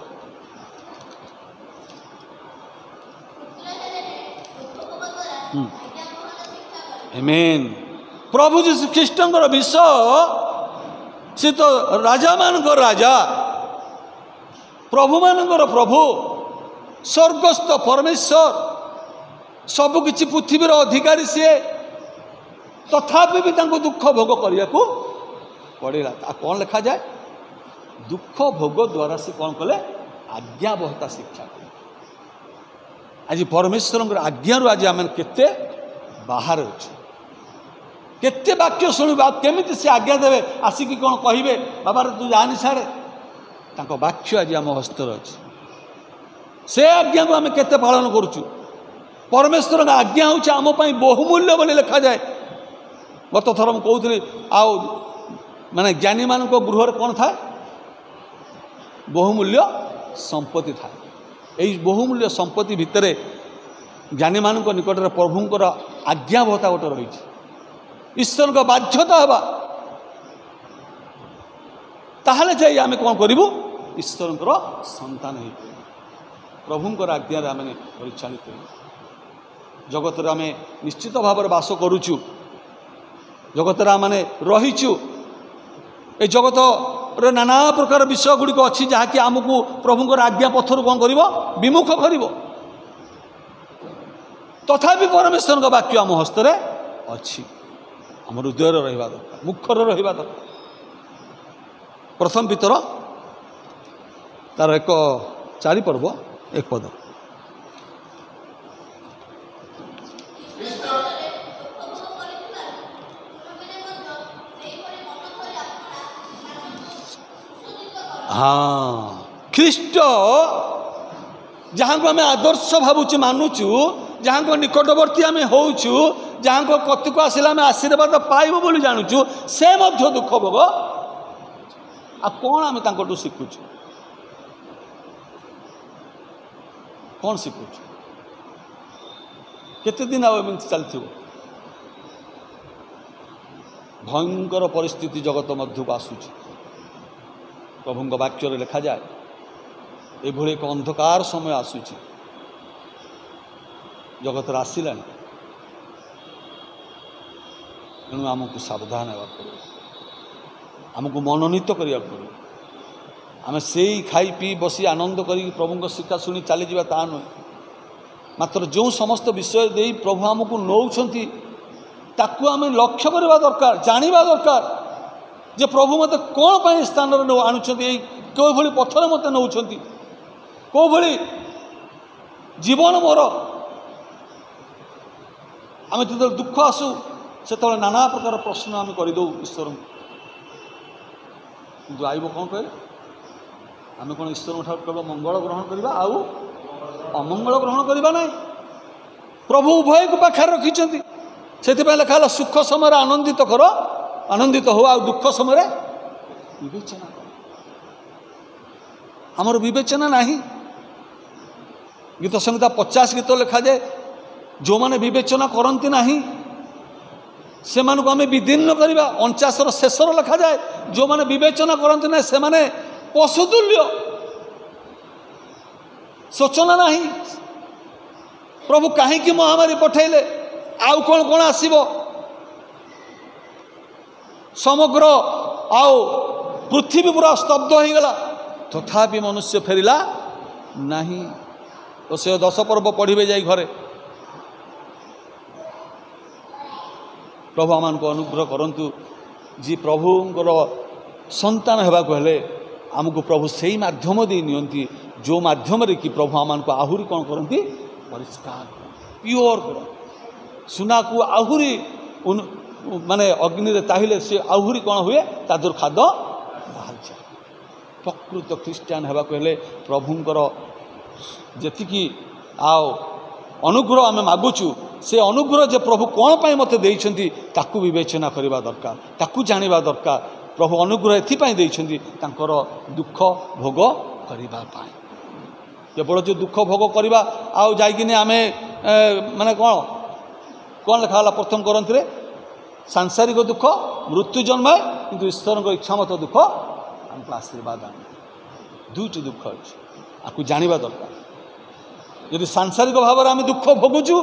ଆମେନ୍। ପ୍ରଭୁ ଯୀଶୁ ଖ୍ରୀଷ୍ଟଙ୍କର ବିଷୟ, ସେ ତ ରାଜାମାନଙ୍କର ରାଜା, ପ୍ରଭୁମାନଙ୍କର ପ୍ରଭୁ, ସ୍ୱର୍ଗସ୍ଥ ପରମେଶ୍ୱର, ସବୁକିଛି ପୃଥିବୀର ଅଧିକାରୀ ସିଏ। ତଥାପି ବି ତାଙ୍କୁ ଦୁଃଖ ଭୋଗ କରିବାକୁ ପଡ଼ିଲା। ଆଉ କ'ଣ ଲେଖାଯାଏ? ଦୁଃଖ ଭୋଗ ଦ୍ୱାରା ସେ କ'ଣ କଲେ? ଆଜ୍ଞାବହତା ଶିକ୍ଷା କଲେ। ଆଜି ପରମେଶ୍ୱରଙ୍କର ଆଜ୍ଞାରୁ ଆଜି ଆମେ କେତେ ବାହାରେ ଅଛୁ। କେତେ ବାକ୍ୟ ଶୁଣିବା, ଆଉ କେମିତି ସେ ଆଜ୍ଞା ଦେବେ? ଆସିକି କ'ଣ କହିବେ? ବାବାରେ ତୁ ଯାଆନି ସାଡ଼େ। ତାଙ୍କ ବାକ୍ୟ ଆଜି ଆମ ହସ୍ତରେ ଅଛି। ସେ ଆଜ୍ଞାକୁ ଆମେ କେତେ ପାଳନ କରୁଛୁ? ପରମେଶ୍ୱରଙ୍କ ଆଜ୍ଞା ହେଉଛି ଆମ ପାଇଁ ବହୁମୂଲ୍ୟ ବୋଲି ଲେଖାଯାଏ। ଗତ ଥର ମୁଁ କହୁଥିଲି, ଆଉ ମାନେ ଜ୍ଞାନୀମାନଙ୍କ ଗୃହରେ କ'ଣ ଥାଏ? ବହୁମୂଲ୍ୟ ସମ୍ପତ୍ତି ଥାଏ। ଏଇ ବହୁମୂଲ୍ୟ ସମ୍ପତ୍ତି ଭିତରେ ଜ୍ଞାନୀମାନଙ୍କ ନିକଟରେ ପ୍ରଭୁଙ୍କର ଆଜ୍ଞାବହତା ଗୋଟେ ରହିଛି। ଈଶ୍ୱରଙ୍କ ବାଧ୍ୟତା ହେବା, ତାହେଲେ ଯାଇ ଆମେ କ'ଣ କରିବୁ? ଈଶ୍ୱରଙ୍କର ସନ୍ତାନ ହେଇପାରିବୁ। ପ୍ରଭୁଙ୍କର ଆଜ୍ଞାରେ ଆମେ ପରିଚାଳିତ ହେବୁ। ଜଗତରେ ଆମେ ନିଶ୍ଚିତ ଭାବରେ ବାସ କରୁଛୁ, ଜଗତରେ ଆମେ ରହିଛୁ। ଏ ଜଗତରେ ନାନା ପ୍ରକାର ବିଷୟ ଗୁଡ଼ିକ ଅଛି ଯାହାକି ଆମକୁ ପ୍ରଭୁଙ୍କର ଆଜ୍ଞା ପଥରୁ କ'ଣ କରିବ? ବିମୁଖ କରିବ। ତଥାପି ପରମେଶ୍ୱରଙ୍କ ବାକ୍ୟ ଆମ ହସ୍ତରେ ଅଛି। ଆମ ହୃଦୟରେ ରହିବା ଦରକାର, ମୁଖରେ ରହିବା ଦରକାର। ପ୍ରଥମ ପିତର ତାର 4 ପର୍ବ 1 ପଦ। ହଁ, ଖ୍ରୀଷ୍ଟ ଯାହାଙ୍କୁ ଆମେ ଆଦର୍ଶ ଭାବୁଛୁ, ମାନୁଛୁ, ଯାହାଙ୍କ ନିକଟବର୍ତ୍ତୀ ଆମେ ହେଉଛୁ, ଯାହାଙ୍କ କତିକୁ ଆସିଲେ ଆମେ ଆଶୀର୍ବାଦ ପାଇବୁ ବୋଲି ଜାଣୁଛୁ, ସେ ମଧ୍ୟ ଦୁଃଖ ଭୋଗ। ଆଉ କ'ଣ ଆମେ ତାଙ୍କଠୁ ଶିଖୁଛୁ? କ'ଣ ଶିଖୁଛୁ? କେତେ ଦିନ ଆଉ ଏମିତି ଚାଲିଥିବ? ଭୟଙ୍କର ପରିସ୍ଥିତି ଜଗତ ମଧ୍ୟକୁ ଆସୁଛି। ପ୍ରଭୁଙ୍କ ବାକ୍ୟରେ ଲେଖାଯାଏ, ଏଭଳି ଏକ ଅନ୍ଧକାର ସମୟ ଆସୁଛି, ଜଗତରେ ଆସିଲାଣି। ତେଣୁ ଆମକୁ ସାବଧାନ ହେବାକୁ ପଡ଼ିବ, ଆମକୁ ମନୋନୀତ କରିବାକୁ ପଡ଼ିବ। ଆମେ ସେଇ ଖାଇ ପିଇ ବସି ଆନନ୍ଦ କରିକି ପ୍ରଭୁଙ୍କ ଶିକ୍ଷା ଶୁଣି ଚାଲିଯିବା ତାହା ନୁହେଁ। ମାତ୍ର ଯେଉଁ ସମସ୍ତ ବିଷୟ ଦେଇ ପ୍ରଭୁ ଆମକୁ ନେଉଛନ୍ତି ତାକୁ ଆମେ ଲକ୍ଷ୍ୟ କରିବା ଦରକାର, ଜାଣିବା ଦରକାର ଯେ ପ୍ରଭୁ ମୋତେ କ'ଣ ପାଇଁ ସ୍ଥାନରେ ଆଣୁଛନ୍ତି, ଏଇ କେଉଁଭଳି ପଥରେ ମୋତେ ନେଉଛନ୍ତି, କେଉଁଭଳି ଜୀବନ ମୋର। ଆମେ ଯେତେବେଳେ ଦୁଃଖ ଆସୁ ସେତେବେଳେ ନାନା ପ୍ରକାର ପ୍ରଶ୍ନ ଆମେ କରିଦେଉ ଈଶ୍ୱରଙ୍କୁ, କିନ୍ତୁ ଆଇବ କ'ଣ କହିଲେ? ଆମେ କ'ଣ ଈଶ୍ୱରଙ୍କ ଠାରୁ କେବଳ ମଙ୍ଗଳ ଗ୍ରହଣ କରିବା ଆଉ ଅମଙ୍ଗଳ ଗ୍ରହଣ କରିବା ନାହିଁ। ପ୍ରଭୁ ଉଭୟକୁ ପାଖରେ ରଖିଛନ୍ତି। ସେଥିପାଇଁ ଲେଖା ହେଲା, ସୁଖ ସମୟରେ ଆନନ୍ଦିତ କର, ଆନନ୍ଦିତ ହଉ, ଆଉ ଦୁଃଖ ସମୟରେ ବିବେଚନା କର। ଆମର ବିବେଚନା ନାହିଁ। ଗୀତ ସଂହିତା 50 ଗୀତ ଲେଖାଯାଏ, ଯେଉଁମାନେ ବିବେଚନା କରନ୍ତି ନାହିଁ ସେମାନଙ୍କୁ ଆମେ ବିଦୀର୍ଣ୍ଣ କରିବା। 49ର ଶେଷର ଲେଖାଯାଏ, ଯେଉଁମାନେ ବିବେଚନା କରନ୍ତି ନାହିଁ ସେମାନେ ପଶୁତୁଲ୍ୟ। ଶୋଚନା ନାହିଁ। ପ୍ରଭୁ କାହିଁକି ମହାମାରୀ ପଠାଇଲେ? ଆଉ କ'ଣ କ'ଣ ଆସିବ? ସମଗ୍ର ଆଉ ପୃଥିବୀ ପୁରା ସ୍ତବ୍ଧ ହୋଇଗଲା, ତଥାପି ମନୁଷ୍ୟ ଫେରିଲା ନାହିଁ। ତ ସେ 10 ପର୍ବ ପଢ଼ିବେ ଯାଇ ଘରେ। ପ୍ରଭୁ ଆମମାନଙ୍କୁ ଅନୁଗ୍ରହ କରନ୍ତୁ। ଯିଏ ପ୍ରଭୁଙ୍କର ସନ୍ତାନ ହେବାକୁ ହେଲେ ଆମକୁ ପ୍ରଭୁ ସେଇ ମାଧ୍ୟମ ଦେଇ ନିଅନ୍ତି ଯେଉଁ ମାଧ୍ୟମରେ କି ପ୍ରଭୁ ଆମମାନଙ୍କୁ ଆହୁରି କ'ଣ କରନ୍ତି? ପରିଷ୍କାର, ପିଓର କରନ୍ତି। ସୁନାକୁ ଆହୁରି ମାନେ ଅଗ୍ନିରେ ତାହିଲେ ସେ ଆହୁରି କ'ଣ ହୁଏ ତା ଦେହରୁ ଖାଦ୍ୟ ବାହାରିଯାଏ। ପ୍ରକୃତ ଖ୍ରୀଷ୍ଟିଆନ ହେବାକୁ ହେଲେ ପ୍ରଭୁଙ୍କର ଯେତିକି ଆଉ ଅନୁଗ୍ରହ ଆମେ ମାଗୁଛୁ ସେ ଅନୁଗ୍ରହ ଯେ ପ୍ରଭୁ କ'ଣ ପାଇଁ ମୋତେ ଦେଇଛନ୍ତି ତାକୁ ବିବେଚନା କରିବା ଦରକାର, ତାକୁ ଜାଣିବା ଦରକାର। ପ୍ରଭୁ ଅନୁଗ୍ରହ ଏଥିପାଇଁ ଦେଇଛନ୍ତି ତାଙ୍କର ଦୁଃଖ ଭୋଗ କରିବା ପାଇଁ। କେବଳ ଯେ ଦୁଃଖ ଭୋଗ କରିବା ଆଉ ଯାଇକିନି ଆମେ ମାନେ କ'ଣ ଲେଖା ହେଲା ପ୍ରଥମ କରନ୍ତିରେ, ସାଂସାରିକ ଦୁଃଖ ମୃତ୍ୟୁ ଜନ୍ମାଏ କିନ୍ତୁ ଈଶ୍ୱରଙ୍କ ଇଚ୍ଛାମତ ଦୁଃଖ ଆମକୁ ଆଶୀର୍ବାଦ ଆଣେ। ଦୁଇଟି ଦୁଃଖ ଅଛି, ଆକୁ ଜାଣିବା ଦରକାର। ଯଦି ସାଂସାରିକ ଭାବରେ ଆମେ ଦୁଃଖ ଭୋଗୁଛୁ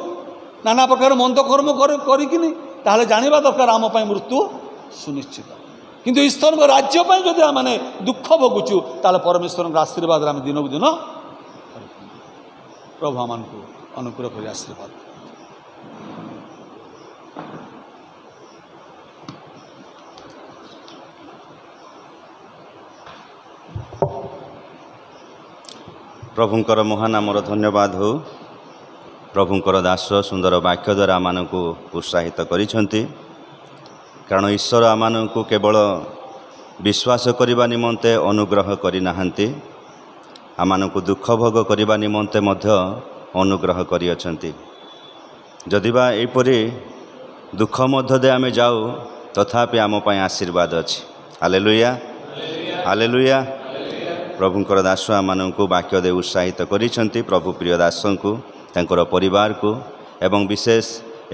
ନାନା ପ୍ରକାର ମନ୍ଦ କର୍ମ କରିକିନି, ତାହେଲେ ଜାଣିବା ଦରକାର ଆମ ପାଇଁ ମୃତ୍ୟୁ ସୁନିଶ୍ଚିତ। କିନ୍ତୁ ଈଶ୍ୱରଙ୍କ ରାଜ୍ୟ ପାଇଁ ଯଦି ଆମେ ଦୁଃଖ ଭୋଗୁଛୁ ତାହେଲେ ପରମେଶ୍ୱରଙ୍କ ଆଶୀର୍ବାଦରେ ଆମେ ଦିନକୁ ଦିନ ପ୍ରଭୁ ଆମମାନଙ୍କୁ ଅନୁଗ୍ରହ କରି ଆଶୀର୍ବାଦ। ପ୍ରଭୁଙ୍କର ମହାନ ନାମର ଧନ୍ୟବାଦ ହେଉ। ପ୍ରଭୁଙ୍କର ଦାସ ସୁନ୍ଦର ବାକ୍ୟ ଦ୍ୱାରା ଆମମାନଙ୍କୁ ଉତ୍ସାହିତ କରିଛନ୍ତି। କାରଣ ଈଶ୍ୱର ଆମମାନଙ୍କୁ କେବଳ ବିଶ୍ୱାସ କରିବା ନିମନ୍ତେ ଅନୁଗ୍ରହ କରିନାହାନ୍ତି, ଆମମାନଙ୍କୁ ଦୁଃଖ ଭୋଗ କରିବା ନିମନ୍ତେ ମଧ୍ୟ ଅନୁଗ୍ରହ କରିଅଛନ୍ତି। ଯଦିବା ଏହିପରି ଦୁଃଖ ମଧ୍ୟ ଦେଇ ଆମେ ଯାଉ ତଥାପି ଆମ ପାଇଁ ଆଶୀର୍ବାଦ ଅଛି। Hallelujah, hallelujah. ପ୍ରଭୁଙ୍କର ଦାସ ଆମମାନଙ୍କୁ ବାକ୍ୟ ଦେଇ ଉତ୍ସାହିତ କରିଛନ୍ତି। ପ୍ରଭୁ ପ୍ରିୟ ଦାସଙ୍କୁ, ତାଙ୍କର ପରିବାରକୁ ଏବଂ ବିଶେଷ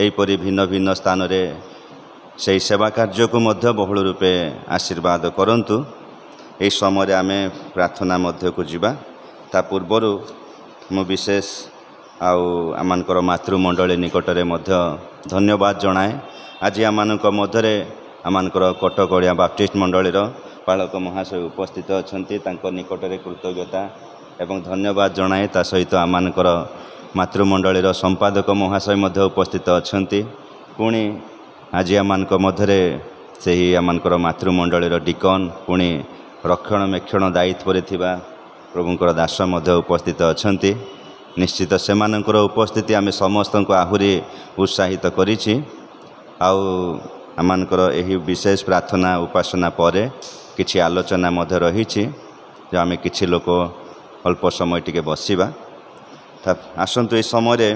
ଏହିପରି ଭିନ୍ନ ଭିନ୍ନ ସ୍ଥାନରେ ସେହି ସେବା କାର୍ଯ୍ୟକୁ ମଧ୍ୟ ବହୁଳ ରୂପେ ଆଶୀର୍ବାଦ କରନ୍ତୁ। ଏହି ସମୟରେ ଆମେ ପ୍ରାର୍ଥନା ମଧ୍ୟକୁ ଯିବା। ତା ପୂର୍ବରୁ ମୁଁ ବିଶେଷ ଆଉ ଆମମାନଙ୍କର ମାତୃମଣ୍ଡଳୀ ନିକଟରେ ମଧ୍ୟ ଧନ୍ୟବାଦ ଜଣାଏ। ଆଜି ଆମମାନଙ୍କ ମଧ୍ୟରେ ଆମମାନଙ୍କର କଟକଳିଆ ବାପ୍ଟିଷ୍ଟ ମଣ୍ଡଳୀର ପାଳକ ମହାଶୟ ଉପସ୍ଥିତ ଅଛନ୍ତି। ତାଙ୍କ ନିକଟରେ କୃତଜ୍ଞତା ଏବଂ ଧନ୍ୟବାଦ ଜଣାଏ। ତା ସହିତ ଆମମାନଙ୍କର ମାତୃମଣ୍ଡଳୀର ସମ୍ପାଦକ ମହାଶୟ ମଧ୍ୟ ଉପସ୍ଥିତ ଅଛନ୍ତି। ପୁଣି ଆଜି ଆମମାନଙ୍କ ମଧ୍ୟରେ ସେହି ଆମମାନଙ୍କର ମାତୃମଣ୍ଡଳୀର ଡିକନ୍, ପୁଣି ରକ୍ଷଣାବେକ୍ଷଣ ଦାୟିତ୍ୱରେ ଥିବା ପ୍ରଭୁଙ୍କର ଦାସ ମଧ୍ୟ ଉପସ୍ଥିତ ଅଛନ୍ତି। ନିଶ୍ଚିତ ସେମାନଙ୍କର ଉପସ୍ଥିତି ଆମେ ସମସ୍ତଙ୍କୁ ଆହୁରି ଉତ୍ସାହିତ କରିଛି। ଆଉ ଆମମାନଙ୍କର ଏହି ବିଶେଷ ପ୍ରାର୍ଥନା ଉପାସନା ପରେ କିଛି ଆଲୋଚନା ମଧ୍ୟ ରହିଛି, ଯେ ଆମେ କିଛି ଲୋକ ଅଳ୍ପ ସମୟ ଟିକେ ବସିବା। ଆସନ୍ତୁ ଏହି ସମୟରେ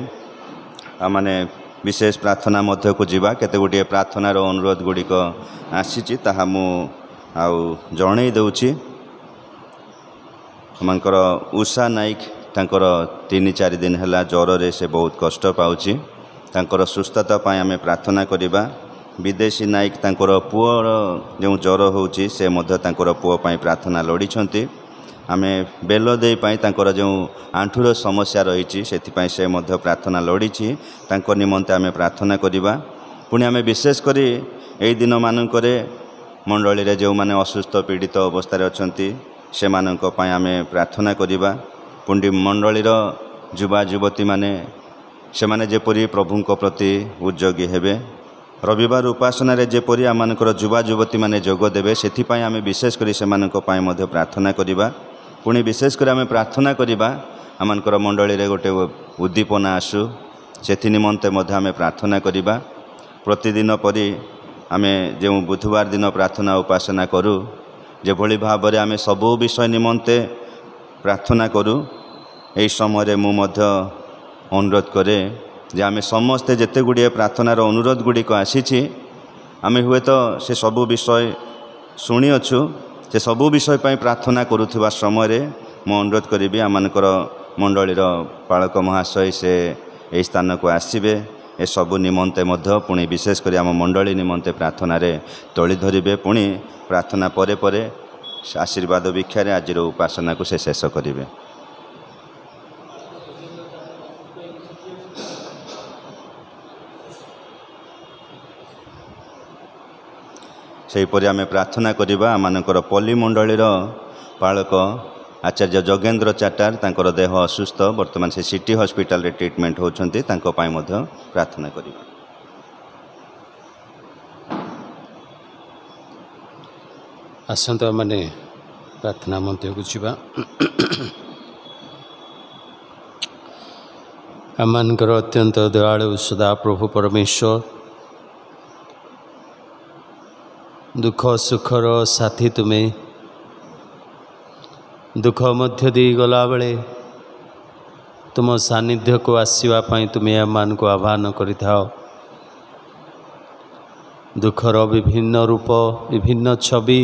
ଆମମାନେ ବିଶେଷ ପ୍ରାର୍ଥନା ମଧ୍ୟକୁ ଯିବା। କେତେ ଗୁଡ଼ିଏ ପ୍ରାର୍ଥନାର ଅନୁରୋଧ ଗୁଡ଼ିକ ଆସିଛି, ତାହା ମୁଁ ଆଉ ଜଣେଇ ଦେଉଛି। ଆମମାନଙ୍କର ଉଷା ନାୟକ, ତାଙ୍କର 3-4 ଦିନ ହେଲା ଜ୍ୱରରେ ସେ ବହୁତ କଷ୍ଟ ପାଉଛି। ତାଙ୍କର ସୁସ୍ଥତା ପାଇଁ ଆମେ ପ୍ରାର୍ଥନା କରିବା। ବିଦେଶୀ ନାୟକ, ତାଙ୍କର ପୁଅର ଯେଉଁ ଜ୍ୱର ହେଉଛି ସେ ମଧ୍ୟ ତାଙ୍କର ପୁଅ ପାଇଁ ପ୍ରାର୍ଥନା ଲୋଡ଼ିଛନ୍ତି। ଆମେ ବେଲଦେଇ ପାଇଁ ତାଙ୍କର ଯେଉଁ ଆଣ୍ଠୁର ସମସ୍ୟା ରହିଛି ସେଥିପାଇଁ ସେ ମଧ୍ୟ ପ୍ରାର୍ଥନା ଲୋଡ଼ିଛି, ତାଙ୍କ ନିମନ୍ତେ ଆମେ ପ୍ରାର୍ଥନା କରିବା। ପୁଣି ଆମେ ବିଶେଷ କରି ଏହି ଦିନମାନଙ୍କରେ ମଣ୍ଡଳୀରେ ଯେଉଁମାନେ ଅସୁସ୍ଥ ପୀଡ଼ିତ ଅବସ୍ଥାରେ ଅଛନ୍ତି ସେମାନଙ୍କ ପାଇଁ ଆମେ ପ୍ରାର୍ଥନା କରିବା। ପୁଣି ମଣ୍ଡଳୀର ଯୁବା ଯୁବତୀମାନେ, ସେମାନେ ଯେପରି ପ୍ରଭୁଙ୍କ ପ୍ରତି ଉଦ୍ଯୋଗୀ ହେବେ। ରବିବାର ଉପାସନାରେ ଯେପରି ଆମମାନଙ୍କର ଯୁବା ଯୁବତୀମାନେ ଯୋଗ ଦେବେ, ସେଥିପାଇଁ ଆମେ ବିଶେଷ କରି ସେମାନଙ୍କ ପାଇଁ ମଧ୍ୟ ପ୍ରାର୍ଥନା କରିବା। ପୁଣି ବିଶେଷ କରି ଆମେ ପ୍ରାର୍ଥନା କରିବା ଆମମାନଙ୍କର ମଣ୍ଡଳୀରେ ଗୋଟେ ଉଦ୍ଦୀପନା ଆସୁ, ସେଥି ନିମନ୍ତେ ମଧ୍ୟ ଆମେ ପ୍ରାର୍ଥନା କରିବା। ପ୍ରତିଦିନ ପରି ଆମେ ଯେଉଁ ବୁଧବାର ଦିନ ପ୍ରାର୍ଥନା ଉପାସନା କରୁ, ଯେଭଳି ଭାବରେ ଆମେ ସବୁ ବିଷୟ ନିମନ୍ତେ ପ୍ରାର୍ଥନା କରୁ, ଏହି ସମୟରେ ମୁଁ ମଧ୍ୟ ଅନୁରୋଧ କରେ ଯେ ଆମେ ସମସ୍ତେ ଯେତେ ଗୁଡ଼ିଏ ପ୍ରାର୍ଥନାର ଅନୁରୋଧ ଗୁଡ଼ିକ ଆସିଛି, ଆମେ ହୁଏତ ସେ ସବୁ ବିଷୟ ଶୁଣିଅଛୁ, ସେ ସବୁ ବିଷୟ ପାଇଁ ପ୍ରାର୍ଥନା କରୁଥିବା ସମୟରେ ମୁଁ ଅନୁରୋଧ କରିବି ଆମମାନଙ୍କର ମଣ୍ଡଳୀର ପାଳକ ମହାଶୟ ସେ ଏହି ସ୍ଥାନକୁ ଆସିବେ। ଏସବୁ ନିମନ୍ତେ ମଧ୍ୟ ପୁଣି ବିଶେଷ କରି ଆମ ମଣ୍ଡଳୀ ନିମନ୍ତେ ପ୍ରାର୍ଥନାରେ ତଳି ଧରିବେ। ପୁଣି ପ୍ରାର୍ଥନା ପରେ ପରେ ଆଶୀର୍ବାଦ ଭିକ୍ଷାରେ ଆଜିର ଉପାସନାକୁ ସେ ଶେଷ କରିବେ। ସେହିପରି ଆମେ ପ୍ରାର୍ଥନା କରିବା ଆମମାନଙ୍କର ପଲ୍ଲୀ ମଣ୍ଡଳୀର ପାଳକ ଆଚାର୍ଯ୍ୟ ଯୋଗେନ୍ଦ୍ର ଚାଟାର, ତାଙ୍କର ଦେହ ଅସୁସ୍ଥ, ବର୍ତ୍ତମାନ ସେ ସିଟି ହସ୍ପିଟାଲରେ ଟ୍ରିଟମେଣ୍ଟ ହେଉଛନ୍ତି, ତାଙ୍କ ପାଇଁ ମଧ୍ୟ ପ୍ରାର୍ଥନା କରିବା। ଆସନ୍ତୁ ଆମମାନେ ପ୍ରାର୍ଥନା ମଧ୍ୟକୁ ଯିବା। ଆମମାନଙ୍କର ଅତ୍ୟନ୍ତ ଦୟାଳୁ ସଦାପ୍ରଭୁ ପରମେଶ୍ୱର, दुख सुखर साथी तुम्हें दुख मध्य दी गला बेले तुम सानिध्य को आसवाई तुम्हें आम को आह्वान करिथाओ। दुखर विभिन्न रूप विभिन्न छवि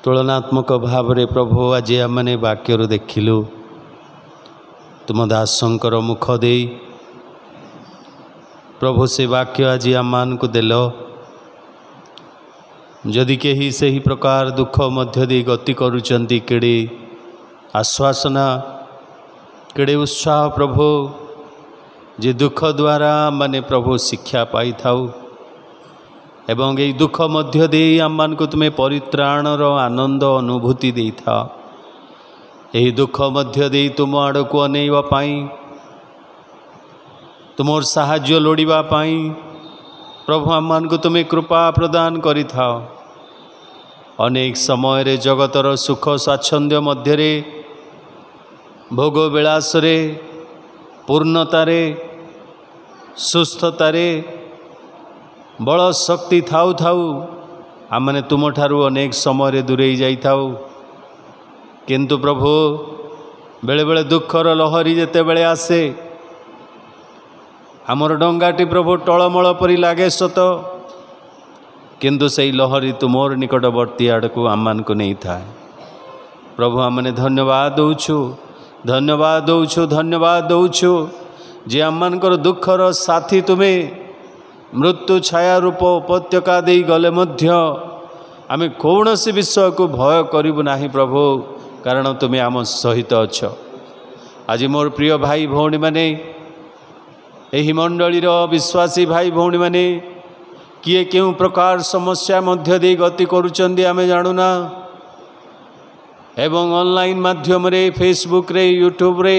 तुलनात्मक भाव रे प्रभु आज आमने वाक्य देखिलु तुम दासंकर मुख दे प्रभु से वाक्य आज आम को देल। जदि कहीं से ही प्रकार दुख मध्य दे गति करुचंती केड़े आश्वासना केड़े उत्साह प्रभु जे दुख द्वारा माने प्रभु शिक्षा पाई थाउ एवं ये दुख मध्य दे आम को तुम्हें परित्राणर आनंद अनुभूति दे था। यही दुख मध्य दे तुम आड़ को अनेवा पाई तुमर साहाज्य लोड़िबा पाई प्रभु आम को तुम्हें कृपा प्रदान करि थाओ। अनेक समय रे जगतर सुख स्वाच्छंद्य मध्य रे भोग विलास रे पूर्णतारे सुस्थतारे बल शक्ति थाउ थाउ आमने तुम ठारू अनेक समय रे दूरे जाई थाउ किंतु प्रभु बेले बेले दुखर लहरी जेते बेले आसे आमर डंगाटी प्रभु टलमल परी लागे सत किंतु से लहरी तुमोर निकटवर्ती आड़ को आम को नहीं था। प्रभु आमने धन्यवाद दौछु धन्यवाद दौछु धन्यवाद दौछु जे आमर दुखर साथी तुम्हें मृत्यु छाया रूप उपत्यका दे गले मध्य आमे कौन सी विषय को भय करिबु नाही प्रभु कारण तुम्हें आम सहित अछ। आज मोर प्रिय भाई भौणी माने एही मंडलीर विश्वासी भाई भौणी माने किए केउ प्रकार समस्या मध्य दे गति करुचंदी आमे जानुना एवं ऑनलाइन माध्यम रे फेसबुक रे यूट्यूब रे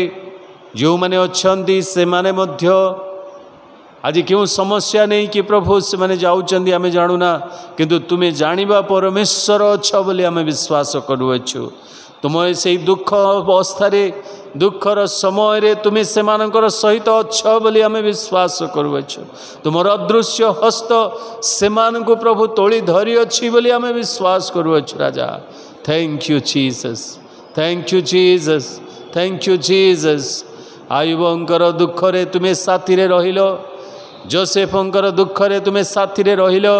जो माने अछंती से माने मध्य आज क्यों समस्या नहीं कि प्रभु से माने जाउचंदी आमे जानुना किंतु तुम्हें जानिबा परमेश्वर अछ बोली आमे विश्वास करूछु। तुम से दुख अवस्था रे दुखर समय रे तुम्हें से मानकर सहित अछ बोली आमे विश्वास करूछु। तुमर अदृश्य हस्त से मान को प्रभु तोली धरी अछि बोली आमे विश्वास करूछु। राजा thank you Jesus thank you Jesus thank you Jesus. आयुबंकर दुख रे तुम्हें साथी रे रहिलो जोसेफंकर दुख रे तुम्हें साथी रे रहिलो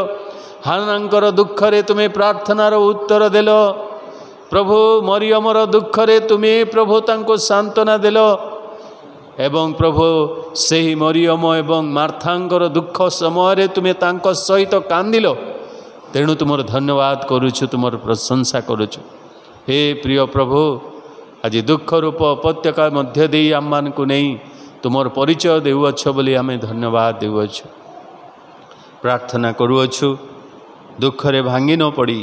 हानांकर दुख रे तुम्हें प्रार्थनार उत्तर देल प्रभु मरियमर दुख रे तुम्हें प्रभु तांको सांत्वना देल एवं प्रभु से ही मरियम एवं मार्थांकर दुख समय रे तुम्हें तांको सहित कांदिल तेणु तुमर धन्यवाद करुछु तुमर प्रशंसा करुछु। हे प्रिय प्रभु आज दुख रूप उपत्यका मध्य दे आम को नहीं तुमर परिचय देउछ बोली आमे धन्यवाद देउछ प्रार्थना करूछु। दुख रे भांगी न पड़ी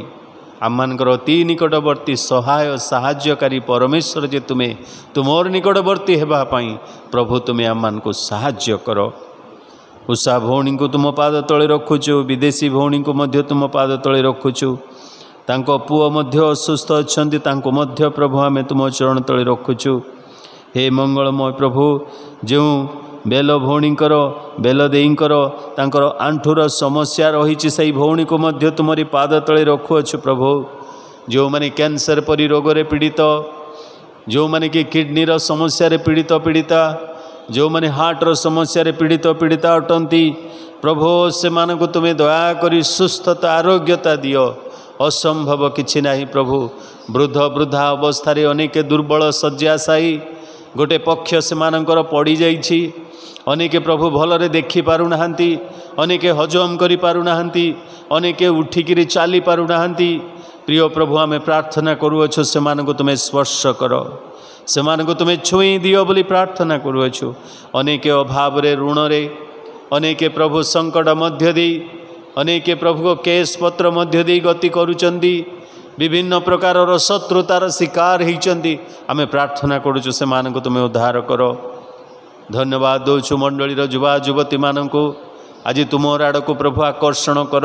आमମାନଙ୍କର ଅତି ନିକଟବର୍ତ୍ତୀ ସହାୟ ସାହାଯ୍ୟକାରୀ ପରମେଶ୍ୱର ଯେ ତୁମେ ତୁମର ନିକଟବର୍ତ୍ତୀ ହେବା ପାଇଁ ପ୍ରଭୁ ତୁମେ ଆମମାନଙ୍କୁ ସାହାଯ୍ୟ କର। ଉଷା ଭଉଣୀଙ୍କୁ ତୁମ ପାଦ ତଳେ ରଖୁଛୁ, ବିଦେଶୀ ଭଉଣୀଙ୍କୁ ମଧ୍ୟ ତୁମ ପାଦ ତଳେ ରଖୁଛୁ। ତାଙ୍କ ପୁଅ ମଧ୍ୟ ଅସୁସ୍ଥ ଅଛନ୍ତି, ତାଙ୍କୁ ମଧ୍ୟ ପ୍ରଭୁ ଆମେ ତୁମ ଚରଣ ତଳେ ରଖୁଛୁ। हे मंगलमय प्रभु ଯେଉଁ बेल भौणीकर बेल देईकर तांकर आंठुर समस्या रही से भौणी को मध्य तुमरी पाद तले रखुअछु प्रभु। जो माने कैंसर परी रोग रे पीड़ित, जो माने कि किडनीर समस्या रे पीड़ित पीड़िता, जो माने हार्टर समस्या रे पीड़ित पीड़िता अटंती प्रभु से मानक तुम्हें दया करी सुस्थता आरोग्यता दियो। असंभव किछि नाही प्रभु। वृद्ध वृद्धा अवस्था रे अनेक दुर्बल शय्याशायी गोटे पक्ष से मानकर पड़ी जाइछि। अनेक प्रभु भलरे देखि पारु नाहंती, अनेक हजम करि पारु नाहंती, अनेक उठिकिरी चाली पारु नाहंती। प्रिय प्रभु आमे प्रार्थना करूअछु से मानको तुमे स्पर्श करो, से मानको तुमे छुई दियो बोली प्रार्थना करूअछु। अनेक अभाव रे ऋण रे, अनेक प्रभु संकट मध्य दे, अनेक प्रभु को केस पत्र मध्य दे गति करूचंदी, विभिन्न प्रकार शत्रुतार शिकार होइचंदी। आमे प्रार्थना करूछु से मानको तुमे उद्धार करो। धन्यवाद दौछु मंडलीर युवा युवती मानक आज तुमर आड़क प्रभु आकर्षण कर।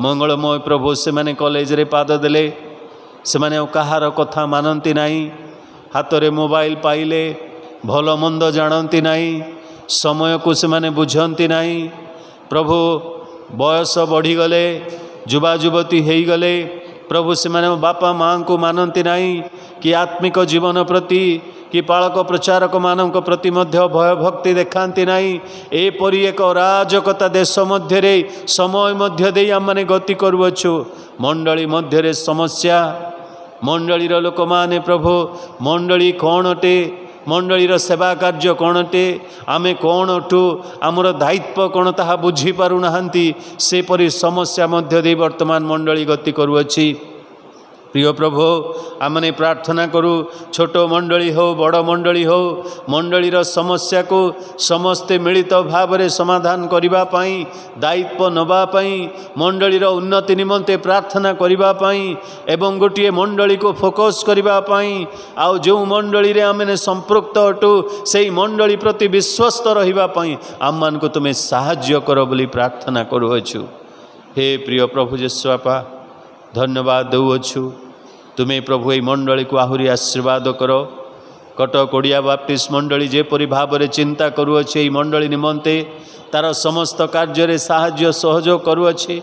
मंगलमय प्रभु से माने कॉलेज रे पाद देले, से माने कहार कथा मानती नहीं, हाथ रे मोबाइल पाइले भल मंद जानती नहीं, समय को से माने बुझंती नहीं। प्रभु बयस बढ़ीगले, युवा युवती ହେଇଗଲେ प्रभु से बापा माँ को मानती नहीं कि आत्मिक जीवन प्रति कि पालक प्रचारक मानक प्रति मध्य भय भक्ति देखाती नहीं। एपरी एक अराजकता देश मध्य समय मध्य दे आम मैंने गति करुअछु। मंडली मध्य समस्या मंडलीर लोक माने प्रभु मंडली कौन अटे मंडलीर सेवा कार्य कौन अटे आमे कौन अटू आमर दायित्व कौन ताहा बुझी पारु नाहंती सेपरी समस्या मध्य दे वर्तमान मंडली गति करुअछि। प्रिय प्रभु आमने प्रार्थना करूँ छोट मंडली हो बड़ मंडली हो मंडलीर समस्या को समस्ते मिलित भाव में समाधान करिबा पई दायित्व नबा पई मंडलीर उन्नति निमंते प्रार्थना करिबा पई एवं गोटे मंडली को फोकस करिबा पई आउ जो मंडली रे आमने संपृक्त अटू से मंडली प्रति विश्वस्त रहिबा पई आम मान को तुम्हें साहाय्य कर बोली प्रार्थना करूअछु। हे प्रिय प्रभु जेसु बापा धन्यवाद देउछु तुम्हें प्रभु ये मंडली को आहुरी आशीर्वाद कर। कटक ओडिया बाप्टिस्ट मंडली जेपरी भाव में चिंता करुअछि मंडली निमंते तार समस्त कार्य साहाय्य सहयोग करुअछि।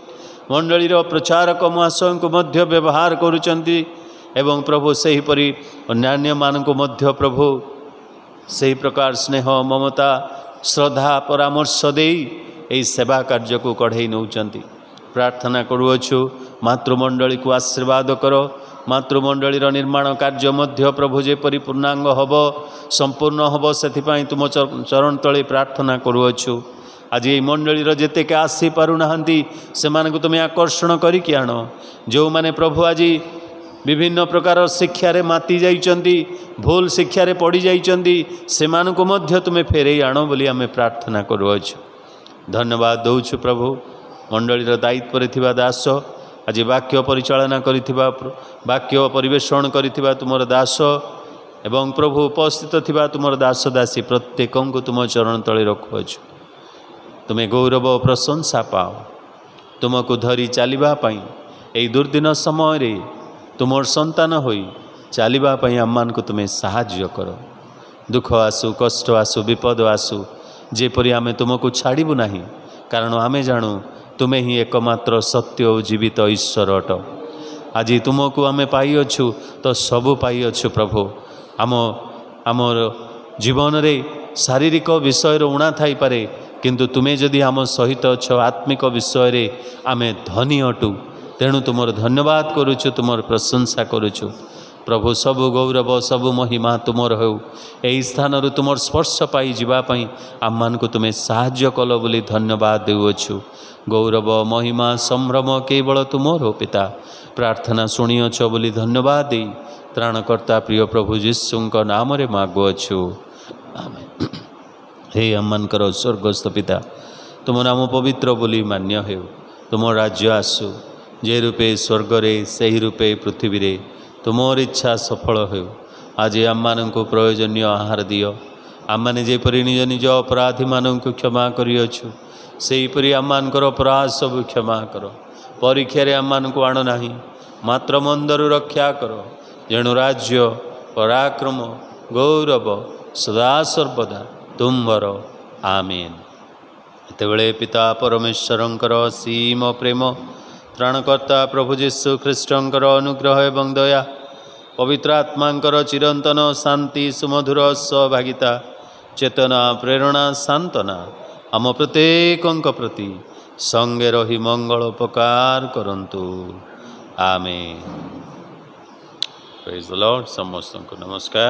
मंडलीर प्रचारक महाशय को मध्य व्यवहार करुचंती एवं प्रभु सेहीपरि अन्यान्य मानक मध्य प्रभु सही प्रकार स्नेह ममता श्रद्धा परामर्श दे यही सेवा कार्य को कढ़ई नौचंती। प्रार्थना करुअछु मातृमंडली को आशीर्वाद कर। मातृमंडलीर निर्माण कार्य मध्य प्रभु जेपरी पूर्णांग हब संपूर्ण हब से तुम चरण तले प्रार्थना करुअछु। आज ये मंडलीर जेतेके आसी पारुनाहांती से मानक तुम्हें आकर्षण करिकि आण। जो माने प्रभु आज विभिन्न प्रकार शिक्षा रे माती जाइचंती भूल शिक्षा रे पड़ी जाइचंती से मानक मध्य तुम्हें फेरई आण बोली आमे प्रार्थना करुअछु। धन्यवाद दौछु प्रभु मंडलीर दायित्व थिबा दास आज वाक्य परिचालना करिथिबा वाक्य परिवेषण करिथिबा तुमर दास एवं प्रभु उपस्थित थिबा तुमर दास दासी प्रत्येक को तुम चरण तले रखुअछु। तुम्हें गौरव प्रशंसा पाओ तुमको धरी चलवा यही दुर्दिन समय रे तुमर संतान होई चलवा आम को तुम्हें साहाय्य कर। दुख आसु कष्ट आसु विपद आसु जेपरी आमे तुमको छाड़बू नहीं कारण आमे जानू तुम्हें ही एकमात्र सत्य और जीवित ईश्वर अट। आज तुमको आमे पाइअछु तो सबू पाइअछु प्रभु। आमर जीवन रे शारीरिक विषय ऊणा थाई पारे किंतु तुम्हें जदि आम सहित अछ आत्मिक विषय रे आमे धनी अटू तेणु तुमर धन्यवाद करुछु तुमर प्रशंसा करुछु प्रभु। सबु गौरव सबु महिमा तुमर हो यही स्थान तुमर स्पर्श पाई जीवाई आम मान को तुम्हें साहाय्य कल बोली धन्यवाद देउछु। गौरव महिमा संभ्रम केवल तुमर हो पिता। प्रार्थना शुणिअछ बोली धन्यवाद दे त्राणकर्ता प्रिय प्रभु यीशुंक नाम रे मागुअछु आमेन। हे आमकर स्वर्गस्थ पिता तुम नाम पवित्र बोली मान्य हो तुम राज्य आसु जे रूपे स्वर्गरे सही रूपे पृथ्वी रे तुमर इच्छा सफल हो। आज आम मान प्रयोजनीय आहार दियो आम मैंने जेपरी निज निज अपराधी मानक क्षमा करिअछु सेहीपरि आम मानकर अपराध सब क्षमा कर। परीक्षा रे आम मान को आण नाही मात्र मंदरु रक्षा कर। जेणु राज्य पराक्रम गौरव सदा सर्वदा तुम्बर आमेन। एतेबेले पिता परमेश्वरंकर असीम प्रेम त्राणकर्ता प्रभु यीशु ख्रीष्टंकर अनुग्रह एवं दया पवित्र आत्मांकर चिरंतन शांति सुमधुर सहभागिता चेतना प्रेरणा सांत्वना आम प्रत्येकंक प्रति संगे रही मंगल उपकार करंतु आमेन। Praise the Lord. समस्त को नमस्कार।